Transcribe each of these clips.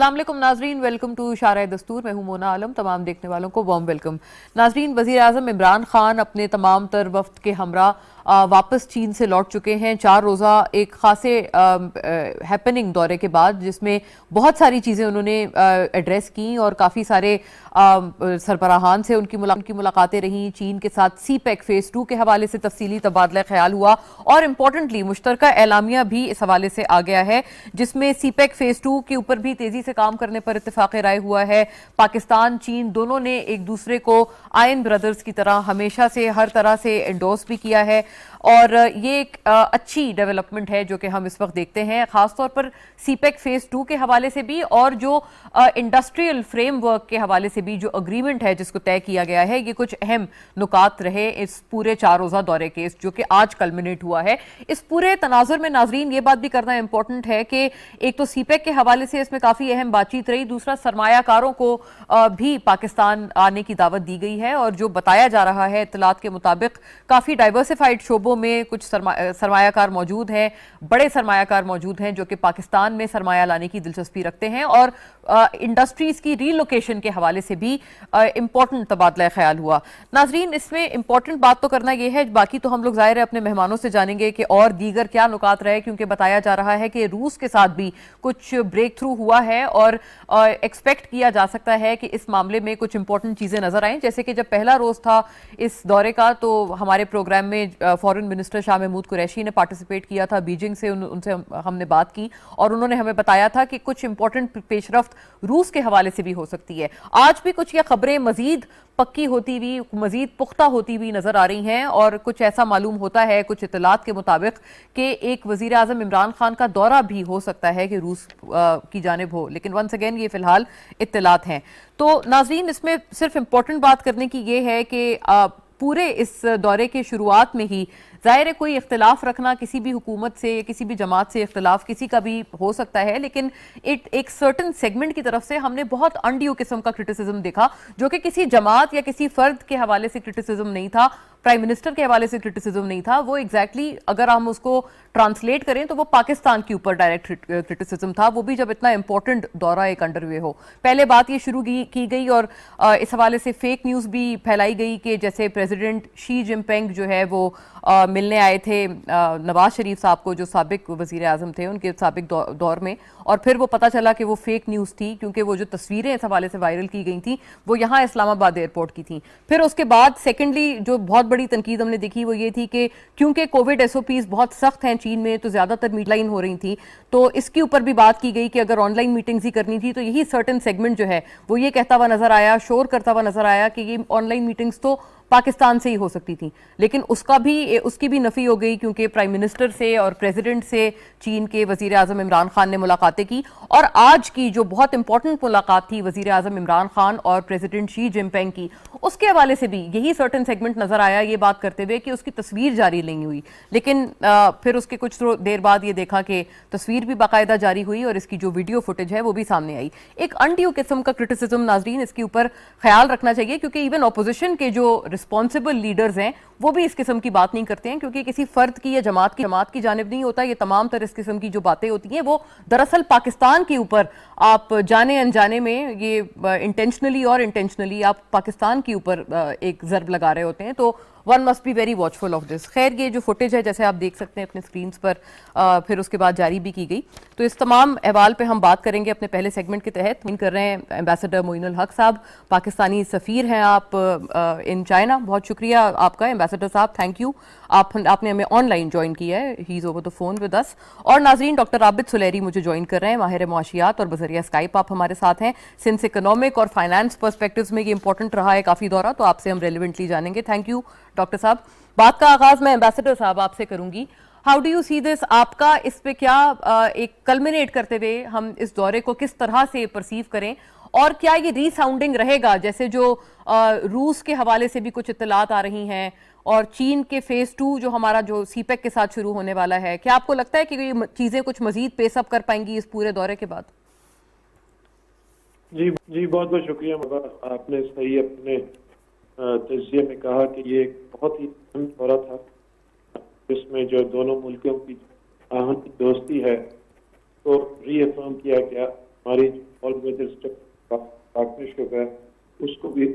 अस्सलाम वालेकुम नाजरीन, वेलकम टू इशारा दस्तूर। मैं हूं मोना आलम। तमाम देखने वालों को वार्म वेलकम। नाजरीन, वजीर आजम इमरान खान अपने तमाम तर वफ्द के हमरा वापस चीन से लौट चुके हैं 4 रोज़ा एक खासे हैपनिंग दौरे के बाद, जिसमें बहुत सारी चीज़ें उन्होंने एड्रेस की और काफ़ी सारे सरबराहान से उनकी मुलाकातें रहीं। चीन के साथ CPEC फेज़ 2 के हवाले से तफसीली तबादला ख्याल हुआ और इम्पोर्टेंटली मुश्तरका एलामिया भी इस हवाले से आ गया है, जिसमें CPEC फेज़ 2 के ऊपर भी तेजी से काम करने पर इत्तेफाक राय हुआ है। पाकिस्तान चीन दोनों ने एक दूसरे को आयन ब्रदर्स की तरह हमेशा से हर तरह से एंडोर्स भी किया है और ये एक अच्छी डेवलपमेंट है जो कि हम इस वक्त देखते हैं, खासतौर पर CPEC फेज़ 2 के हवाले से भी और जो इंडस्ट्रियल फ्रेमवर्क के हवाले से भी जो अग्रीमेंट है जिसको तय किया गया है। ये कुछ अहम नुकात रहे इस पूरे 4 रोज़ा दौरे के, जो कि आज कल्मिनेट हुआ है। इस पूरे तनाजुर में नाजरीन ये बात भी करना इंपॉर्टेंट है कि एक तो CPEC के हवाले से इसमें काफ़ी अहम बातचीत रही, दूसरा सरमायाकारों को भी पाकिस्तान आने की दावत दी गई है और जो बताया जा रहा है इत्तलात के मुताबिक काफ़ी डाइवर्सिफाइड शोबों में कुछ सरमायाकार मौजूद हैं, बड़े सरमायाकार मौजूद हैं जो कि पाकिस्तान में सरमाया लाने की दिलचस्पी रखते हैं और इंडस्ट्रीज की रीलोकेशन के हवाले से भी इंपॉर्टेंट तबादला ख्याल हुआ। नाजरीन, इसमें इंपॉर्टेंट बात तो करना यह है, बाकी तो हम लोग ज़ाहिर है अपने मेहमानों से जानेंगे कि और दीगर क्या नुकात रहे, क्योंकि बताया जा रहा है कि रूस के साथ भी कुछ ब्रेक थ्रू हुआ है और एक्सपेक्ट किया जा सकता है कि इस मामले में कुछ इंपॉर्टेंट चीज़ें नजर आएं। जैसे कि जब पहला रोज था इस दौरे का तो हमारे प्रोग्राम में फॉरेन मिनिस्टर शाह महमूद कुरैशी ने पार्टिसिपेट किया था बीजिंग से, उनसे हमने बात की और उन्होंने हमें बताया था कि कुछ इंपॉर्टेंट पेशरफ्त रूस के हवाले से भी हो सकती है। आज भी कुछ ये खबरें मजीद पक्की होती हुई, मजीद पुख्ता होती हुई नजर आ रही हैं और कुछ ऐसा मालूम होता है कुछ इत्तलात के मुताबिक कि एक वजीर आजम इमरान खान का दौरा भी हो सकता है कि रूस की जानिब हो, लेकिन वंस अगेन ये फिलहाल इत्तलात हैं। तो नाजरीन, इसमें सिर्फ इंपॉर्टेंट बात करने की ये है कि पूरे इस दौरे के शुरुआत में ही जाहिर है कोई इख्तिलाफ रखना किसी भी हुकूमत से, किसी भी जमात से इख्तिलाफ किसी का भी हो सकता है, लेकिन एक सर्टन सेगमेंट की तरफ से हमने बहुत अनड्यू किस्म का क्रिटिसिज्म देखा जो कि किसी जमात या किसी फर्द के हवाले से क्रिटिसिज्म नहीं था, प्राइम मिनिस्टर के हवाले से क्रिटिसिज्म नहीं था। वो एग्जैक्टली अगर हम उसको ट्रांसलेट करें तो वो पाकिस्तान के ऊपर डायरेक्ट क्रिटिसिज्म था, वो भी जब इतना इंपॉर्टेंट दौरा एक अंडरवे हो। पहले बात ये शुरू की गई और इस हवाले से फेक न्यूज़ भी फैलाई गई कि जैसे प्रेसिडेंट शी जिनपिंग जो है वो मिलने आए थे नवाज शरीफ साहब को, जो साबिक वजीर आजम थे उनके साबिक दौर में, और फिर वो पता चला कि वो फेक न्यूज़ थी क्योंकि वो जो तस्वीरें इस हवाले से वायरल की गई थी वो यहाँ इस्लामाबाद एयरपोर्ट की थी। फिर उसके बाद सेकेंडली जो बहुत बड़ी तनकीद हमने देखी वो ये थी कि क्योंकि कोविड SOPs बहुत सख्त हैं चीन में तो ज़्यादातर मीटिंग हो रही थी, तो इसके ऊपर भी बात की गई कि अगर ऑनलाइन मीटिंग्स ही करनी थी तो यही सर्टन सेगमेंट जो है वो ये कहता हुआ नजर आया, शोर करता हुआ नजर आया कि ये ऑनलाइन मीटिंग्स तो पाकिस्तान से ही हो सकती थी, लेकिन उसकी भी नफी हो गई क्योंकि प्राइम मिनिस्टर से और प्रेसिडेंट से चीन के वजीर आजम इमरान खान ने मुलाकातें की। और आज की जो बहुत इंपॉर्टेंट मुलाकात थी वजीर आजम इमरान खान और प्रेसिडेंट शी जिनपिंग की, उसके हवाले से भी यही सर्टन सेगमेंट नजर आया, ये बात करते हुए कि उसकी तस्वीर जारी नहीं हुई, लेकिन फिर उसके कुछ देर बाद ये देखा कि तस्वीर भी बाकायदा जारी हुई और इसकी जो वीडियो फुटेज है वो भी सामने आई। एक अनड्यू किस्म का क्रिटिसिज्म नाजरीन, इसके ऊपर ख्याल रखना चाहिए क्योंकि इवन ऑपोजिशन के जो रिस्पॉन्सिबल लीडर्स हैं वो भी इस किस्म की बात नहीं करते हैं, क्योंकि किसी फर्द की या जमात की जानिब नहीं होता। ये तमाम तरह इस किस्म की जो बातें होती हैं वो दरअसल पाकिस्तान के ऊपर आप जाने अनजाने में ये इंटेंशनली और इंटेंशनली आप पाकिस्तान के ऊपर एक ज़र्ब लगा रहे होते हैं, तो one must be very watchful of this. खैर, ये जो फुटेज है जैसे आप देख सकते हैं अपने स्क्रीन्स पर, फिर उसके बाद जारी भी की गई, तो इस तमाम अहवाल पे हम बात करेंगे अपने पहले सेगमेंट के तहत। मीन कर रहे हैं एम्बेसडर मोइनुल हक साहब, पाकिस्तानी सफ़ीर हैं आप इन चाइना। बहुत शुक्रिया आपका एम्बेसडर साहब, थैंक यू, आपने हमें ऑनलाइन ज्वाइन किया है, he is over the phone with us. और नाजरीन, डॉक्टर आबिद सुलेरी मुझे ज्वाइन कर रहे हैं, माहिर मुआशियात, और बजरिया स्काइप आप हमारे साथ हैं। सिंस इकोनॉमिक और फाइनेंस पर्सपेक्टिव्स में ये इंपॉर्टेंट रहा है काफ़ी दौरा, तो आपसे हम रेलिवेंटली जानेंगे। थैंक यू डॉक्टर साहब। बात का आगाज मैं एम्बेसडर साहब आपसे करूंगी। How do you see this, आपका इस पे क्या एक कल्मिनेट करते हुए हम इस दौरे को किस तरह से परसीव करें, और क्या ये रीसाउंडिंग रहेगा जैसे जो रूस के हवाले से भी कुछ इत्तलात आ रही हैं और चीन के फेज़ 2 जो हमारा जो CPEC के साथ शुरू होने वाला है, क्या आपको लगता है कि ये चीजें कुछ मजीद पेसअप कर पाएंगी इस पूरे दौरे के बाद? जी बहुत बहुत शुक्रिया। आपने सही अपने तज़किये में कहा कि ये एक बहुत ही अहम दौरा था जिसमें जो दोनों मुल्कों की आहन दोस्ती है तो रीअफर्म किया गया हमारी ऑल वेदर पार्टनरशिप है उसको भी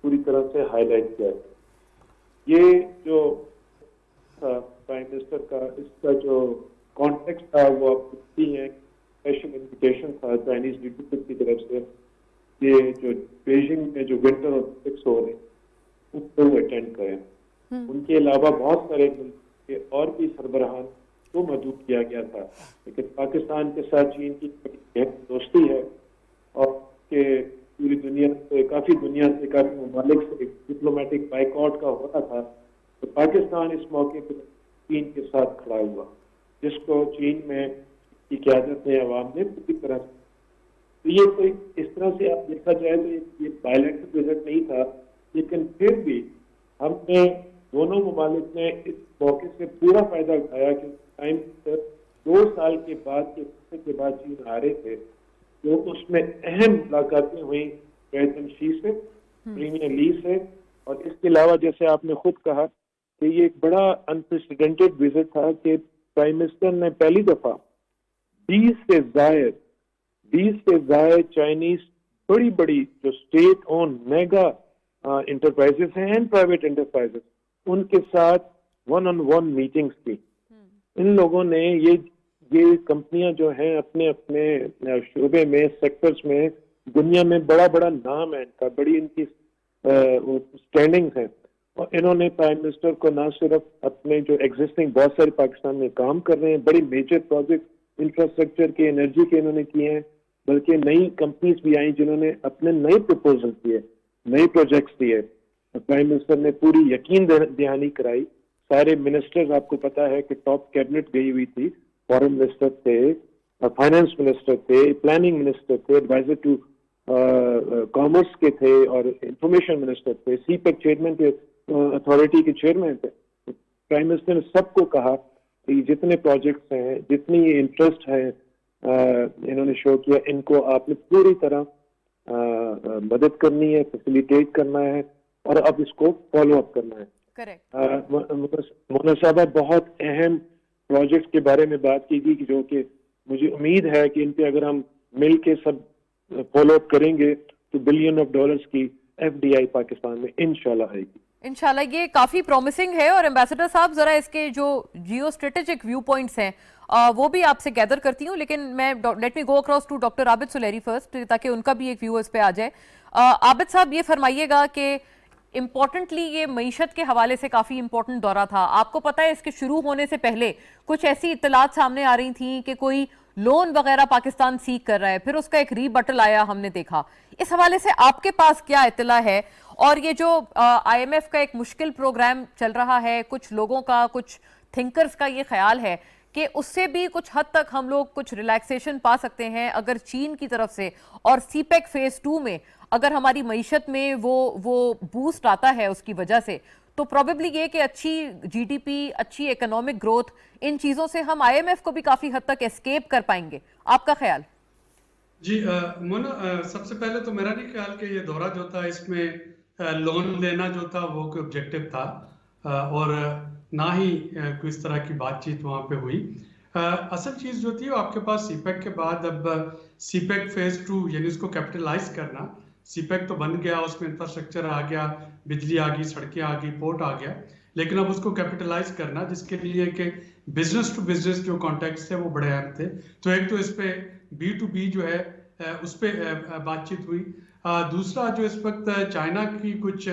पूरी तरह से हाईलाइट किया है। ये जो प्राइम मिनिस्टर का इसका जो कॉन्टेक्स्ट था वो आप देखती हैं, स्पेशल इन्विटेशन था चाइनीज लीडरशिप की तरफ से, ये जो बीजिंग में जो विंटर ओलंपिक्स हो रहे हैं उसको वो अटेंड करें। उनके अलावा बहुत सारे मुल्क के और भी सरबराहान को मदद किया गया था, लेकिन पाकिस्तान के साथ चीन की दोस्ती है और के पूरी दुनिया से काफी ममालिक से डिप्लोमेटिक बाइकआउट का हो रहा था, तो पाकिस्तान इस मौके पर चीन के साथ खड़ा हुआ, जिसको चीन में की क़यादत ने अवाम ने पूरी तरह से, तो ये कोई इस तरह से आप देखा जाए तो ये बायलैटरल विजिट नहीं था, लेकिन फिर भी हमने दोनों ममालिक ने इस मौके से पूरा फायदा उठाया कि टाइम 2 साल के बाद चीन आ रहे थे, तो उसमें अहम मुलाकातें हुई बेतन शी से, प्रीमियर ली से, और इसके अलावा जैसे आपने खुद कहा कि ये एक बड़ा अनप्रेसिडेंटेड विजिट था कि प्राइम मिनिस्टर ने पहली दफा 20 से जायद चाइनीज बड़ी बड़ी जो स्टेट ओन मेगा इंटरप्राइजेस हैं एंड प्राइवेट इंटरप्राइजेस, उनके साथ 1-on-1 मीटिंग्स थी। इन लोगों ने ये कंपनियां जो हैं अपने अपने शोबे में, सेक्टर्स में दुनिया में बड़ा बड़ा नाम है इनका, बड़ी इनकी स्टैंडिंग्स हैं, और इन्होंने प्राइम मिनिस्टर को ना सिर्फ अपने जो एग्जिस्टिंग बहुत सारे पाकिस्तान में काम कर रहे हैं बड़ी मेजर प्रोजेक्ट इंफ्रास्ट्रक्चर के, एनर्जी के इन्होंने किए हैं, बल्कि नई कंपनीज भी आई जिन्होंने अपने नए प्रपोजल किए, नए प्रोजेक्ट्स दिए। प्राइम मिनिस्टर ने पूरी यकीन दहानी कराई। सारे मिनिस्टर्स, आपको पता है कि टॉप कैबिनेट गई हुई थी, फॉरेन मिनिस्टर थे, फाइनेंस मिनिस्टर थे, प्लानिंग मिनिस्टर थे, एडवाइजर टू कॉमर्स के थे, और इंफॉर्मेशन मिनिस्टर थे, सीपेक चेयरमैन के, अथॉरिटी के चेयरमैन थे। प्राइम मिनिस्टर ने सबको कहा कि जितने प्रोजेक्ट्स हैं, जितनी इंटरेस्ट है इन्होंने शो किया, इनको आपने पूरी तरह मदद करनी है, फैसिलिटेट करना है, और अब इसको फॉलो अप करना है। मोना साहबा, बहुत अहम प्रोजेक्ट के बारे में बात की गई जो कि मुझे उम्मीद है कि इन पे अगर हम मिल के सब फॉलो अप करेंगे तो $billion की FDI पाकिस्तान में इंशाल्लाह आएगी। इंशाल्लाह ये काफी प्रॉमिसिंग है। और एम्बेसडर साहब, जरा इसके जो जियो स्ट्रेटेजिक व्यू पॉइंट्स हैं वो भी आपसे गैदर करती हूँ, लेकिन मैं let me go across to doctor Abid Suleri first, ताकि उनका भी एक व्यू इस पे आ जाए। आबिद साहब, ये फरमाइएगा कि इम्पोर्टेंटली ये मईशत के हवाले से काफी इंपॉर्टेंट दौरा था। आपको पता है इसके शुरू होने से पहले कुछ ऐसी इत्तलात सामने आ रही थी कि कोई लोन वगैरह पाकिस्तान सीक कर रहा है, फिर उसका एक रीबटल आया, हमने देखा। इस हवाले से आपके पास क्या इत्तला है? और ये जो IMF का एक मुश्किल प्रोग्राम चल रहा है, कुछ लोगों का, कुछ थिंकर्स का ये ख्याल है कि उससे भी कुछ हद तक हम लोग कुछ रिलैक्सेशन पा सकते हैं अगर चीन की तरफ से, और सीपेक फेज 2 में अगर हमारी मईशत में वो बूस्ट आता है उसकी वजह से, तो प्रोबेबली ये कि अच्छी GDP, अच्छी इकोनॉमिक ग्रोथ, इन चीजों से हम IMF को भी काफी हद तक एस्केप कर पाएंगे। आपका ख्याल? जी मोना, सबसे पहले तो मेरा नहीं ख्याल कि ये दौरा जो था इसमें लोन लेना जो था वो कोई ऑब्जेक्टिव था, और ना ही कोई इस तरह की बातचीत वहाँ पे हुई। असल चीज़ जो थी वो आपके पास सीपेक के बाद अब सीपेक फेज 2 यानी उसको कैपिटलाइज करना। सीपेक तो बन गया, उसमें इंफ्रास्ट्रक्चर आ गया, बिजली आ गई, सड़कें आ गई, पोर्ट आ गया, लेकिन अब उसको कैपिटलाइज करना, जिसके लिए कि बिजनेस टू बिजनेस जो कॉन्टेक्ट थे वो बड़े अहम थे। तो एक तो इस पे B2B जो है उस पर बातचीत हुई। दूसरा जो इस वक्त चाइना की कुछ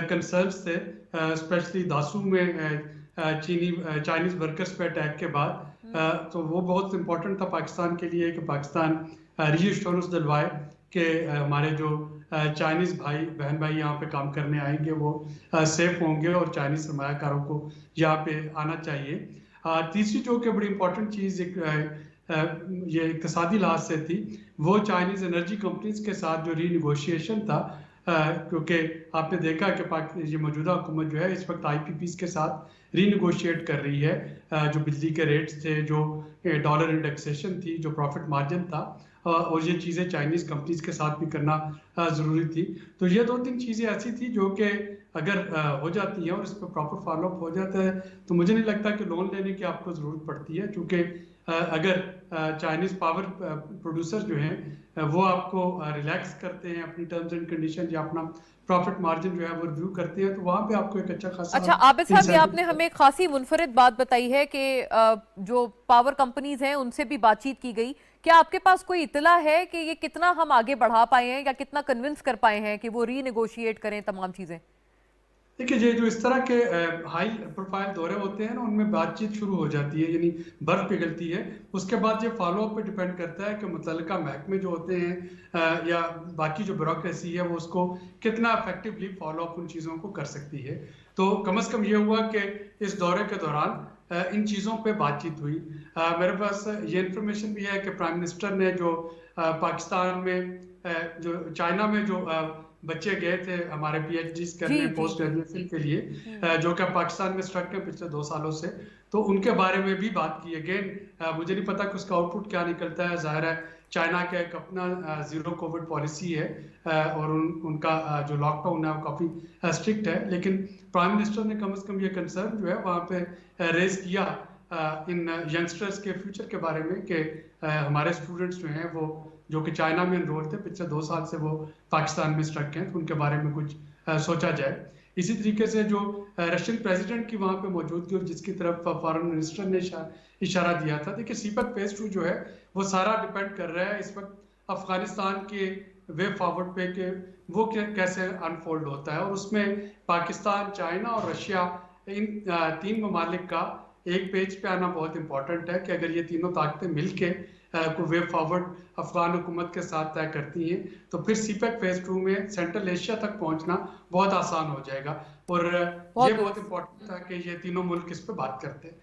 कंसर्न्स थे, स्पेशली दासू में चाइनीज वर्कर्स पे अटैक के बाद, तो वो बहुत इंपॉर्टेंट था पाकिस्तान के लिए कि पाकिस्तान रीअश्योरेंस दिलवाए कि हमारे जो चाइनीज बहन भाई यहाँ पे काम करने आएंगे वो सेफ होंगे और चाइनीज सरमायाकारों को यहाँ पे आना चाहिए। तीसरी जो कि बड़ी इंपॉर्टेंट चीज़ ये इक्तिसादी लिहाज से थी, वो चाइनीज एनर्जी कंपनीज के साथ जो रीनिगोशिएशन था, क्योंकि आपने देखा कि ये मौजूदा हुकूमत जो है इस वक्त IPPs के साथ रीनिगोशिएट कर रही है, जो बिजली के रेट्स थे, जो डॉलर इंडेक्सेशन थी, जो प्रॉफिट मार्जिन था, और ये चीज़ें चाइनीज कंपनीज के साथ भी करना ज़रूरी थी। तो ये 2-3 चीज़ें ऐसी थी जो कि अगर हो जाती हैं और इस पर प्रॉपर फॉलोअप हो जाता है तो मुझे नहीं लगता कि लोन लेने की आपको ज़रूरत पड़ती है, क्योंकि अगर चाइनीज पावर प्रोड्यूसर जो हैं वो आपको रिलैक्स करते हैं अपनी टर्म्स एंड कंडीशन या अपना प्रॉफिट मार्जिन जो है वो रिव्यू करते हैं, तो वहां पे आपको एक अच्छा खासा अच्छा आबिद साहब, ये incentive आपने हमें एक खासी मुनफरिद बात बताई है कि जो पावर कंपनीज हैं उनसे भी बातचीत की गई। क्या आपके पास कोई इतला है कि ये कितना हम आगे बढ़ा पाए हैं या कितना कन्विंस कर पाए हैं कि वो रीनेगोशिएट करें तमाम चीजें? देखिए, ये जो इस तरह के हाई प्रोफाइल दौरे होते हैं ना, उनमें बातचीत शुरू हो जाती है, यानी बर्फ पिघलती है। उसके बाद ये फॉलो अप पे डिपेंड करता है कि मुतल्लिका महकमे जो होते हैं या बाकी जो ब्यूरोक्रेसी है वो उसको कितना इफेक्टिवली फॉलो अप उन चीज़ों को कर सकती है। तो कम से कम ये हुआ कि इस दौरे के दौरान इन चीज़ों पे बातचीत हुई। मेरे पास ये इंफॉर्मेशन भी है कि प्राइम मिनिस्टर ने जो पाकिस्तान में जो चाइना में जो बच्चे गए थे हमारे पीएचडीज करने पोस्ट ग्रेजुएशन के लिए, जो कि पाकिस्तान में स्ट्रक हैं पिछले 2 सालों से, तो उनके बारे में भी बात की। अगेन मुझे नहीं पता कि उसका आउटपुट क्या निकलता है। जाहिर है चाइना का एक अपना जीरो कोविड पॉलिसी है और उनका जो लॉकडाउन है वो काफ़ी स्ट्रिक्ट है, लेकिन प्राइम मिनिस्टर ने कम से कम ये कंसर्न जो है वहाँ पे रेज किया इन यंगस्टर्स के फ्यूचर के बारे में कि हमारे स्टूडेंट्स जो हैं वो जो कि चाइना में एनरोल थे पिछले 2 साल से वो पाकिस्तान में स्ट्रक हैं, तो उनके बारे में कुछ सोचा जाए। इसी तरीके से जो रशियन प्रेसिडेंट की वहाँ पे मौजूदगी और जिसकी तरफ फॉरेन मिनिस्टर ने इशारा दिया था, देखिए सीपैक फेज 2 जो है वो सारा डिपेंड कर रहा है इस वक्त अफगानिस्तान के वे फॉरवर्ड पे के वो कैसे अनफोल्ड होता है, और उसमें पाकिस्तान, चाइना और रशिया इन 3 ममालिक का एक पेज पे आना बहुत इंपॉर्टेंट है कि अगर ये तीनों ताकतें मिलके को वे फॉरवर्ड अफगान हुकूमत के साथ तय करती हैं तो फिर सीपैक फेज 2 में सेंट्रल एशिया तक पहुंचना बहुत आसान हो जाएगा। और ये बहुत इंपॉर्टेंट था कि ये तीनों मुल्क इस पे बात करते हैं,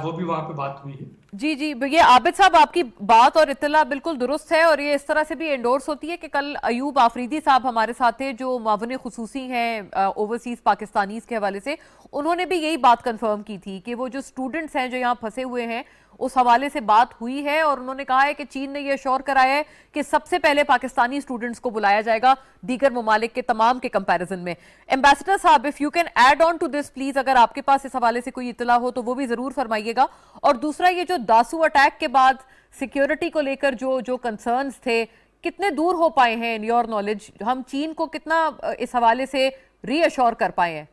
वो भी वहां पे बात हुई है। जी जी, ये आबिद साहब आपकी बात और इत्तला बिल्कुल दुरुस्त है और ये इस तरह से भी एंडोर्स होती है कि कल अयूब आफरीदी साहब हमारे साथ थे जो मावन खुसूसी हैं ओवरसीज पाकिस्तानीज के हवाले से, उन्होंने भी यही बात कंफर्म की थी कि वो जो स्टूडेंट्स हैं जो यहाँ फंसे हुए हैं उस हवाले से बात हुई है और उन्होंने कहा है कि चीन ने यह श्योर कराया है कि सबसे पहले पाकिस्तानी स्टूडेंट्स को बुलाया जाएगा दीगर ममालिक के तमाम के कंपैरिजन में। एम्बेसडर साहब, if you can add on to this please, अगर आपके पास इस हवाले से कोई इतला हो तो वो भी जरूर फरमाइएगा। और दूसरा, ये जो दासू अटैक के बाद सिक्योरिटी को लेकर जो कंसर्न्स थे कितने दूर हो पाए हैं इन योर नॉलेज, हम चीन को कितना इस हवाले से रीअश्योर कर पाए हैं?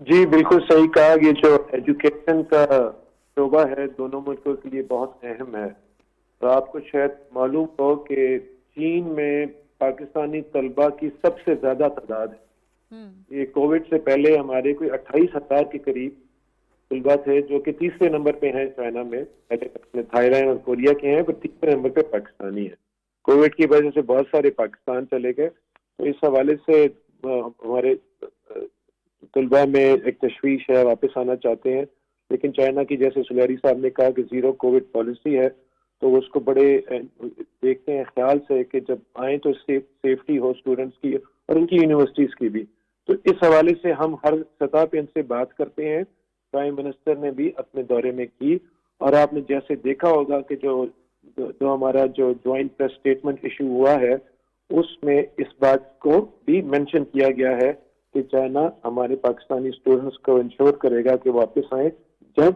जी बिल्कुल सही कहा, ये जो एजुकेशन का शोबा है दोनों मुल्कों के लिए बहुत अहम है। तो आपको शायद मालूम हो कि चीन में पाकिस्तानी तलबा की सबसे ज्यादा तादाद है। ये कोविड से पहले हमारे कोई 28,000 के करीब तलबा थे जो कि तीसरे नंबर पे हैं चाइना में, पहले थाईलैंड और कोरिया के हैं, पर तीसरे नंबर पे पाकिस्तानी है। कोविड की वजह से बहुत सारे पाकिस्तान चले गए, तो इस हवाले से हमारे तलबा में एक तशवीश है, वापस आना चाहते हैं। लेकिन चाइना की, जैसे सुलेरी साहब ने कहा कि जीरो कोविड पॉलिसी है, तो उसको बड़े देखते हैं ख्याल से कि जब आए तो सेफ्टी हो स्टूडेंट्स की और उनकी यूनिवर्सिटीज की भी। तो इस हवाले से हम हर सतह पे इनसे बात करते हैं, प्राइम मिनिस्टर ने भी अपने दौरे में की। और आपने जैसे देखा होगा कि जो हमारा जो ज्वाइंट प्रेस स्टेटमेंट इशू हुआ है उसमें इस बात को भी मेंशन किया गया है कि चाइना हमारे पाकिस्तानी स्टूडेंट्स को इंश्योर करेगा कि वापस आए जब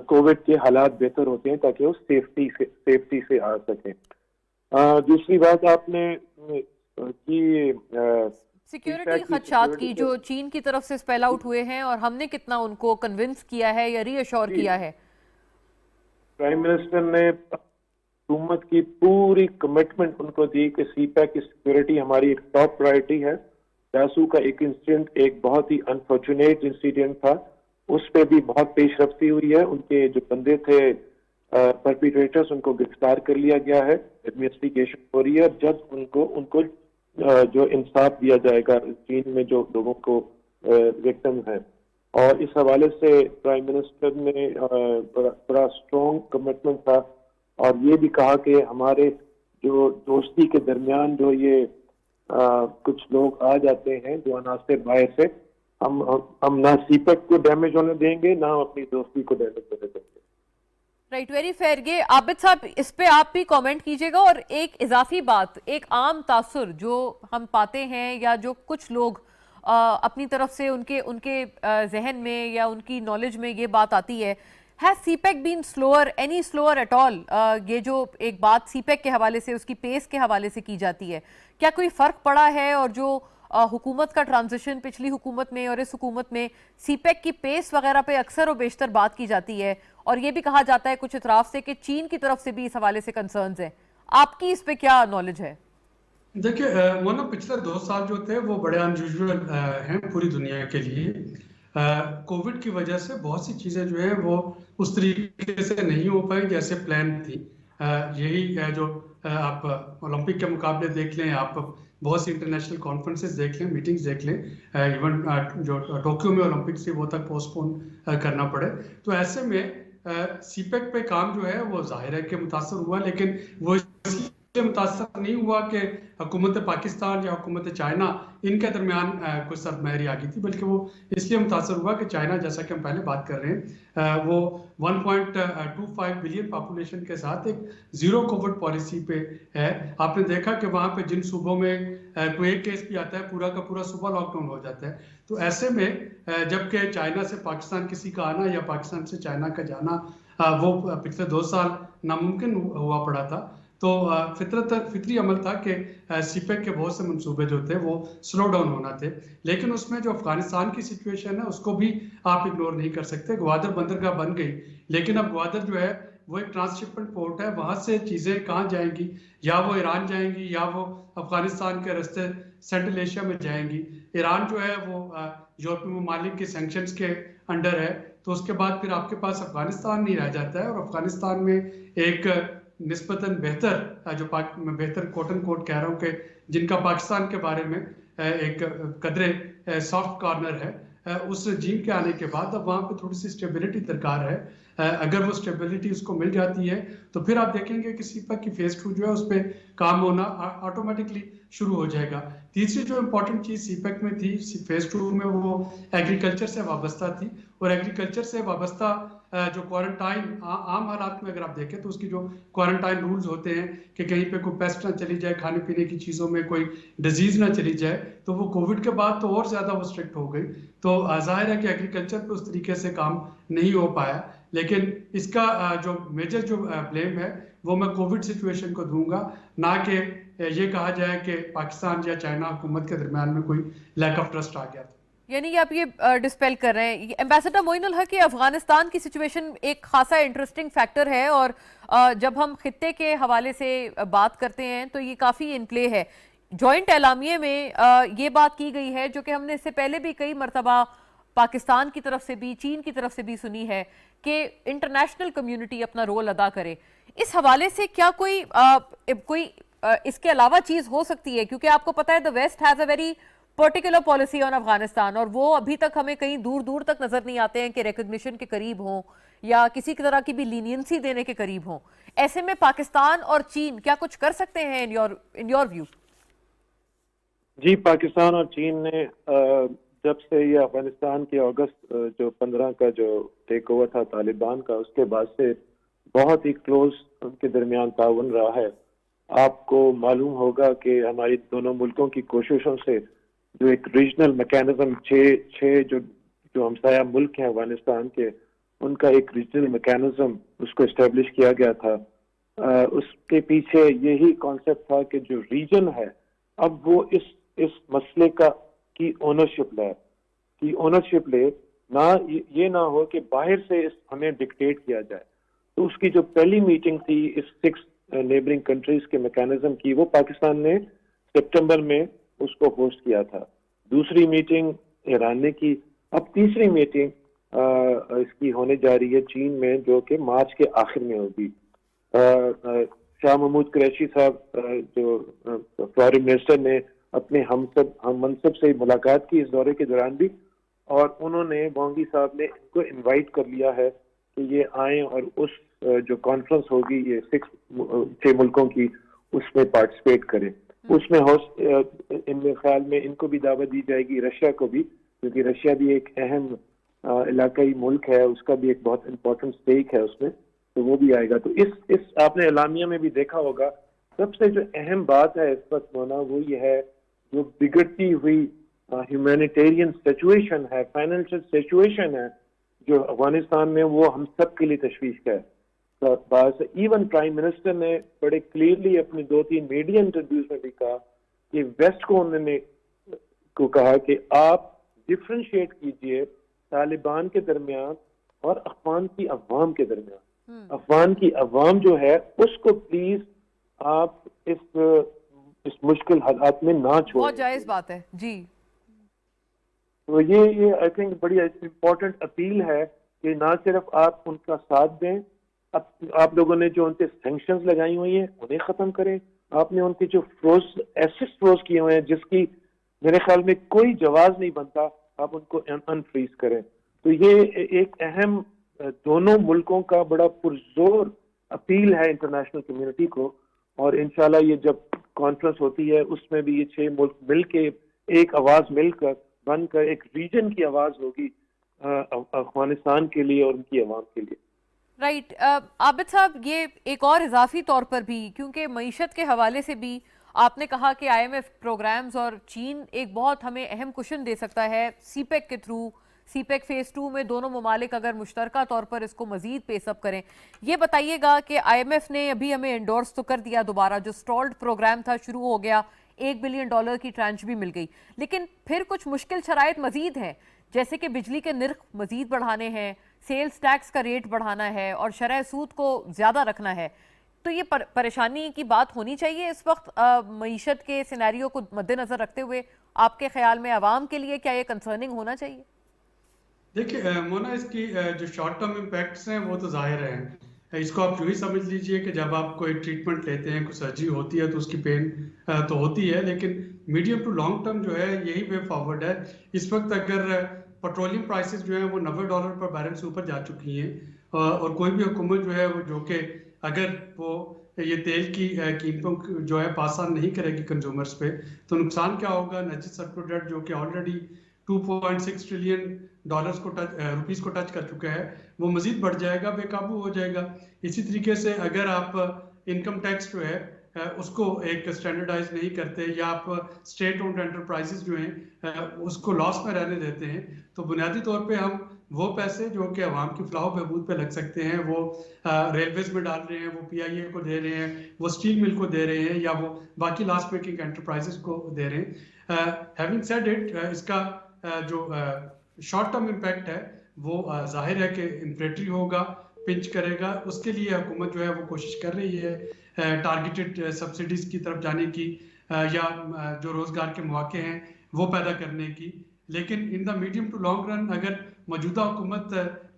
कोविड के हालात बेहतर होते हैं, ताकि वो सेफ्टी से आ सकें। दूसरी बात आपने की सिक्योरिटी खदशात की जो चीन की तरफ से स्पेल आउट हुए हैं और हमने कितना उनको कन्विंस किया है या रीअश्योर किया है। प्राइम मिनिस्टर ने हुकूमत की पूरी कमिटमेंट उनको दी कि सीपैक की सिक्योरिटी हमारी एक टॉप प्रायोरिटी है। दासू का एक इंसिडेंट एक बहुत ही अनफॉर्चुनेट इंसिडेंट था, उस पर भी बहुत पेशरफ्ती हुई है। उनके जो बंदे थे परपिट्रेटर्स, उनको गिरफ्तार कर लिया गया है, इन्वेस्टिगेशन हो रही है। जब उनको जो इंसाफ दिया जाएगा चीन में जो लोगों को विक्टिम हैं। और इस हवाले से प्राइम मिनिस्टर ने बड़ा स्ट्रॉन्ग कमिटमेंट था और ये भी कहा कि हमारे जो दोस्ती के दरमियान जो ये कुछ लोग आ जाते हैं जो अनासिर बाहर से, हम ना सीपैक को डैमेज होने देंगे ना अपनी दोस्ती को डैमेज होने देंगे। Right, very fair. ये आबिद साहब, इस पे आप भी कमेंट कीजिएगा। और एक इजाफी बात, एक आम तासुर जो हम पाते हैं या जो कुछ लोग अपनी तरफ से उनके जहन में या उनकी नॉलेज में ये बात आती है, Has CPEC been slower, any slower at all? ये जो एक बात CPEC के हवाले से, उसकी पेस के हवाले से की जाती है, क्या कोई फर्क पड़ा है? और जो हुकूमत का ट्रांजिशन पिछली हुकूमत में और इस हुकूमत में CPEC की पेस वगैरह पे अक्सर और बेशतर बात की जाती है, और ये भी कहा जाता है कुछ इतराफ से कि चीन की तरफ से भी इस हवाले से कंसर्न्स हैं। आपकी इस पे क्या नॉलेज है? देखिए मोना, पिछले 2 साल जो थे वो बड़े अनयूजुअल हैं पूरी दुनिया के लिए। कोविड की वजह से बहुत सी चीज़ें जो है वो उस तरीके से नहीं हो पाई जैसे प्लान थी। यही जो आप ओलंपिक के मुकाबले देख लें, आप बहुत सी इंटरनेशनल कॉन्फ्रेंसेस देख लें, मीटिंग्स देख लें, इवन जो टोक्यो में ओलंपिक्स थी वो तक पोस्टपोन करना पड़े। तो ऐसे में सीपेक पे काम जो है वो जाहिर है कि मुतासर हुआ, लेकिन वो इसलिए मुतासर नहीं हुआ कि हुकूमत पाकिस्तान या हुकूमत चाइना इनके दरमियान कुछ सरमाहरी आ गई थी, बल्कि वो इसलिए मुतासर हुआ कि चाइना, जैसा कि हम पहले बात कर रहे हैं, वो 1.25 बिलियन पॉपुलेशन के साथ एक जीरो कोविड पॉलिसी पे है। आपने देखा कि वहाँ पे जिन सूबों में कोई एक केस भी आता है, पूरा का पूरा सूबा लॉकडाउन हो जाता है। तो ऐसे में जबकि चाइना से पाकिस्तान किसी का आना या पाकिस्तान से चाइना का जाना वो पिछले 2 साल नामुमकिन हुआ पड़ा था। तो फितरी अमल था कि सीपेक के बहुत से मंसूबे जो थे वो स्लो डाउन होना थे, लेकिन उसमें जो अफगानिस्तान की सिचुएशन है उसको भी आप इग्नोर नहीं कर सकते। ग्वादर बंदरगाह बन गई, लेकिन अब ग्वादर जो है वो एक ट्रांसशिपमेंट पोर्ट है, वहां से चीज़ें कहाँ जाएंगी? या वो ईरान जाएंगी या वो अफगानिस्तान के रास्ते सेंट्रल एशिया में जाएंगी। ईरान जो है वो यूरोपीय ममालिक के सैंक्शंस के अंडर है, तो उसके बाद फिर आपके पास अफगानिस्तान नहीं रह जाता है। और अफगानिस्तान में एक निस्बतन बेहतर जो मैं बेहतर कोट एंड कोट कह रहा हूँ कि जिनका पाकिस्तान के बारे में एक कदरे सॉफ्ट कॉर्नर है, उस रजीम के आने के बाद अब वहाँ पे थोड़ी सी स्टेबिलिटी दरकार है। अगर वो स्टेबिलिटी उसको मिल जाती है तो फिर आप देखेंगे कि सीपेक की फेज 2 जो है उस पर काम होना ऑटोमेटिकली शुरू हो जाएगा। तीसरी जो इम्पोर्टेंट चीज़ सीपेक में थी फेज 2 में, वो एग्रीकल्चर से वाबस्ता थी। और एग्रीकल्चर से वाबस्ता जो क्वारंटाइन आम हालात में अगर आप देखें तो उसकी जो क्वारंटाइन रूल्स होते हैं कि कहीं पे कोई पेस्ट ना चली जाए, खाने पीने की चीज़ों में कोई डिजीज ना चली जाए, तो वो कोविड के बाद तो और ज़्यादा वो स्ट्रिक्ट हो गई। तो जाहिर है कि एग्रीकल्चर पे उस तरीके से काम नहीं हो पाया। लेकिन इसका जो मेजर जो ब्लेम है वो मैं कोविड सिचुएशन को दूंगा, ना कि ये कहा जाए कि पाकिस्तान या चाइना हुकूमत के दरमियान में कोई लैक ऑफ ट्रस्ट आ गया था। यानी कि आप ये डिस्पेल कर रहे हैं एम्बेसडर मोइनुल हक कि अफगानिस्तान की सिचुएशन एक खासा इंटरेस्टिंग फैक्टर है, और जब हम खित्ते के हवाले से बात करते हैं तो ये काफ़ी इन प्ले है। जॉइंट एलामिये में ये बात की गई है, जो कि हमने इससे पहले भी कई मरतबा पाकिस्तान की तरफ से भी चीन की तरफ से भी सुनी है, कि इंटरनेशनल कम्युनिटी अपना रोल अदा करे। इस हवाले से क्या कोई इसके अलावा चीज़ हो सकती है? क्योंकि आपको पता है the west has a very particular policy on Afghanistan, और वो अभी तक हमें कहीं दूर दूर तक नजर नहीं आते हैं कि रिकग्निशन के करीब हों या किसी तरह की भी लीनियंसी देने के करीब हों। ऐसे में पाकिस्तान और चीन क्या कुछ कर सकते हैं इन योर व्यू? जी, पाकिस्तान और चीन ने जब से ये अफगानिस्तान के अगस्त जो 15 का जो टेक ओवर था तालिबान का, उसके बाद से बहुत ही क्लोज उनके दरमियान ताउन रहा है। आपको मालूम होगा कि हमारी दोनों मुल्कों की कोशिशों से जो एक रीजनल मैकेनिज्म छः जो हमसाया मुल्क हैं अफगानिस्तान के, उनका एक रीजनल मैकेनिज्म उसको इस्टेब्लिश किया गया था। उसके पीछे यही कॉन्सेप्ट था कि जो रीजन है अब वो इस मसले की ओनरशिप ले, ना ये ना हो कि बाहर से हमें डिक्टेट किया जाए। तो उसकी जो पहली मीटिंग थी इस 6 नेबरिंग कंट्रीज के मैकेनिज्म की, वो पाकिस्तान ने सितंबर में उसको होस्ट किया था। दूसरी मीटिंग ईरान ने की। अब तीसरी मीटिंग इसकी होने जा रही है चीन में, जो कि मार्च के आखिर में होगी। शाह महमूद कुरैशी साहब जो फॉरेन मिनिस्टर ने अपने हम मनसब से मुलाकात की इस दौरे के दौरान भी, और उन्होंने वांगी साहब ने इनको इनवाइट कर लिया है कि ये आए और उस जो कॉन्फ्रेंस होगी ये 6 मुल्कों की, उसमें पार्टिसिपेट करें। उसमें इनमें ख्याल में इनको भी दावत दी जाएगी, रशिया को भी, क्योंकि रशिया भी एक अहम इलाकाई मुल्क है, उसका भी एक बहुत इंपॉर्टेंट स्टेक है उसमें, तो वो भी आएगा। तो इस आपने एलामिया में भी देखा होगा, सबसे जो अहम बात है इस वक्त होना वो ये है, जो बिगड़ती हुई ह्यूमैनिटेरियन सिचुएशन है, फाइनेंशियल सिचुएशन है, जो अफगानिस्तान में, वो हम सब के लिए तशवीश का है। तो बात इवन प्राइम मिनिस्टर ने बड़े क्लियरली अपने 2-3 मीडिया इंटरव्यूज में भी कहा कि वेस्ट को उन्होंने को कहा कि आप डिफ्रेंशिएट कीजिए तालिबान के दरमियान और अफगान की अवाम के दरमियान। अफगान की अवाम जो है उसको प्लीज आप इस मुश्किल हालात में ना छोड़ें। बहुत जायज बात है जी। तो ये आई थिंक बड़ी इम्पोर्टेंट अपील है कि ना सिर्फ आप उनका साथ दें, आप लोगों ने जो उनके सैंक्शंस लगाई हुई हैं उन्हें खत्म करें। आपने उनके जो एसेट्स फ्रोज किए हुए हैं जिसकी मेरे ख्याल में कोई जवाब नहीं बनता, आप उनको अनफ्रीज करें। तो ये एक अहम दोनों मुल्कों का बड़ा पुरजोर अपील है इंटरनेशनल कम्युनिटी को, और इंशाल्लाह ये जब कॉन्फ्रेंस होती है उसमें भी ये 6 मुल्क मिलके एक आवाज मिलकर बनकर एक रीजन की आवाज होगी अफगानिस्तान के लिए और उनकी आवाम के लिए। राइट आबिद साहब, ये एक और इजाफी तौर पर भी, क्योंकि मईशत के हवाले से भी आपने कहा कि IMF प्रोग्राम्स और चीन एक बहुत हमें अहम कुशन दे सकता है CPEC के थ्रू। CPEC फेज 2 में दोनों ममालिक अगर मुश्तरका तौर पर इसको मजीद पेसअप करें। ये बताइएगा कि IMF ने अभी हमें एंडोर्स तो कर दिया दोबारा, जो स्टॉल्ड प्रोग्राम था शुरू हो गया, $1 बिलियन की ट्रांच भी मिल गई, लेकिन फिर कुछ मुश्किल शराइत मजीद हैं, जैसे कि बिजली के निर्ख मजीद बढ़ाने हैं, सेल्स टैक्स का रेट बढ़ाना है और शरह सूद को ज्यादा रखना है। तो ये परेशानी की बात होनी चाहिए इस वक्त मईशत के सिनेरियो को मद्देनजर रखते हुए। आपके ख्याल में आवाम के लिए क्या ये कंसर्निंग होना चाहिए? देखिए मोना, इसकी जो शॉर्ट टर्म इम्पैक्ट्स हैं वो तो जाहिर हैं। इसको आप यूँ ही समझ लीजिए कि जब आप कोई ट्रीटमेंट लेते हैं, कोई सर्जरी होती है तो उसकी पेन तो होती है, लेकिन मीडियम टू लॉन्ग टर्म जो है यही वे फॉरवर्ड है। इस वक्त अगर पेट्रोलियम प्राइसेस जो है वो $90 पर बैरल से ऊपर जा चुकी हैं और कोई भी हुकूमत जो है वो जो कि अगर वो ये तेल की कीमतों जो है पास ऑन नहीं करेगी कंज्यूमर्स पे, तो नुकसान क्या होगा? नेचुरल सर्कुलर डेट जो कि ऑलरेडी $2.6 ट्रिलियन रुपीस को टच कर चुका है, वो मजीद बढ़ जाएगा, बेकाबू हो जाएगा। इसी तरीके से अगर आप इनकम टैक्स जो है उसको एक स्टैंडर्डाइज नहीं करते, या आप स्टेट ओन्ड एंटरप्राइजेस जो हैं उसको लॉस में रहने देते हैं, तो बुनियादी तौर पे हम वो पैसे जो कि अवाम की फलाह बहबूद पे लग सकते हैं वो रेलवेज में डाल रहे हैं, वो PIA को दे रहे हैं, वो स्टील मिल को दे रहे हैं, या वो बाकी लॉस मेकिंग एंटरप्राइजेस को दे रहे हैं। हैविंग सेड इट, इसका जो शॉर्ट टर्म इम्पैक्ट है वो जाहिर है कि इन्फ्लेटरी होगा, पिंच करेगा। उसके लिए हुकूमत जो है वो कोशिश कर रही है टारगेटेड सब्सिडीज की तरफ जाने की, या जो रोजगार के मौके हैं वो पैदा करने की। लेकिन in the medium to long run अगर मौजूदा हुकूमत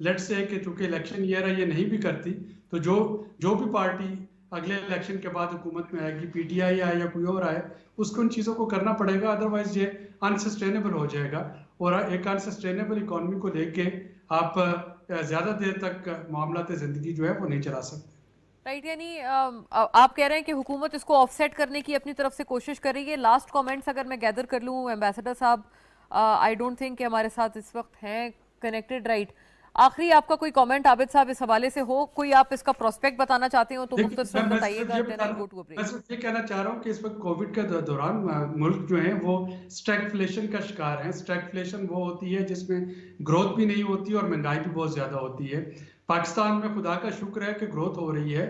लेट्स से कि चूंकि इलेक्शन ईयर है ये नहीं भी करती, तो जो भी पार्टी अगले इलेक्शन के बाद हुकूमत में आएगी, PTI आए या कोई और आए, उसको उन चीज़ों को करना पड़ेगा, अदरवाइज ये अनसस्टेनेबल हो जाएगा। और एक अनसस्टेनेबल इकॉनमी को लेके आप ज़्यादा देर तक मामलात ज़िंदगी जो है वो नहीं चला सकते। राइट, यानी आप कह रहे हैं कि हुकूमत इसको ऑफसेट करने की अपनी तरफ से कोशिश कर रही है। लास्ट कमेंट्स अगर मैं गैदर कर लूँ, एम्बेसडर साहब आई डोंट थिंक कि हमारे साथ इस वक्त हैं कनेक्टेड। राइट, आखिरी आपका कोई कमेंट आबिद साहब इस हवाले से हो, कोई आप इसका प्रोस्पेक्ट बताना चाहते हो तो मुख्तसर बताइएगा। मैं सिर्फ ये कहना चाह रहा हूँ कि इस वक्त कोविड के दौरान मुल्क जो है वो स्टैगफ्लेशन का शिकार है। स्टैगफ्लेशन वो होती है जिसमें ग्रोथ भी नहीं होती और महंगाई भी बहुत ज्यादा होती है। पाकिस्तान में खुदा का शुक्र है कि ग्रोथ हो रही है,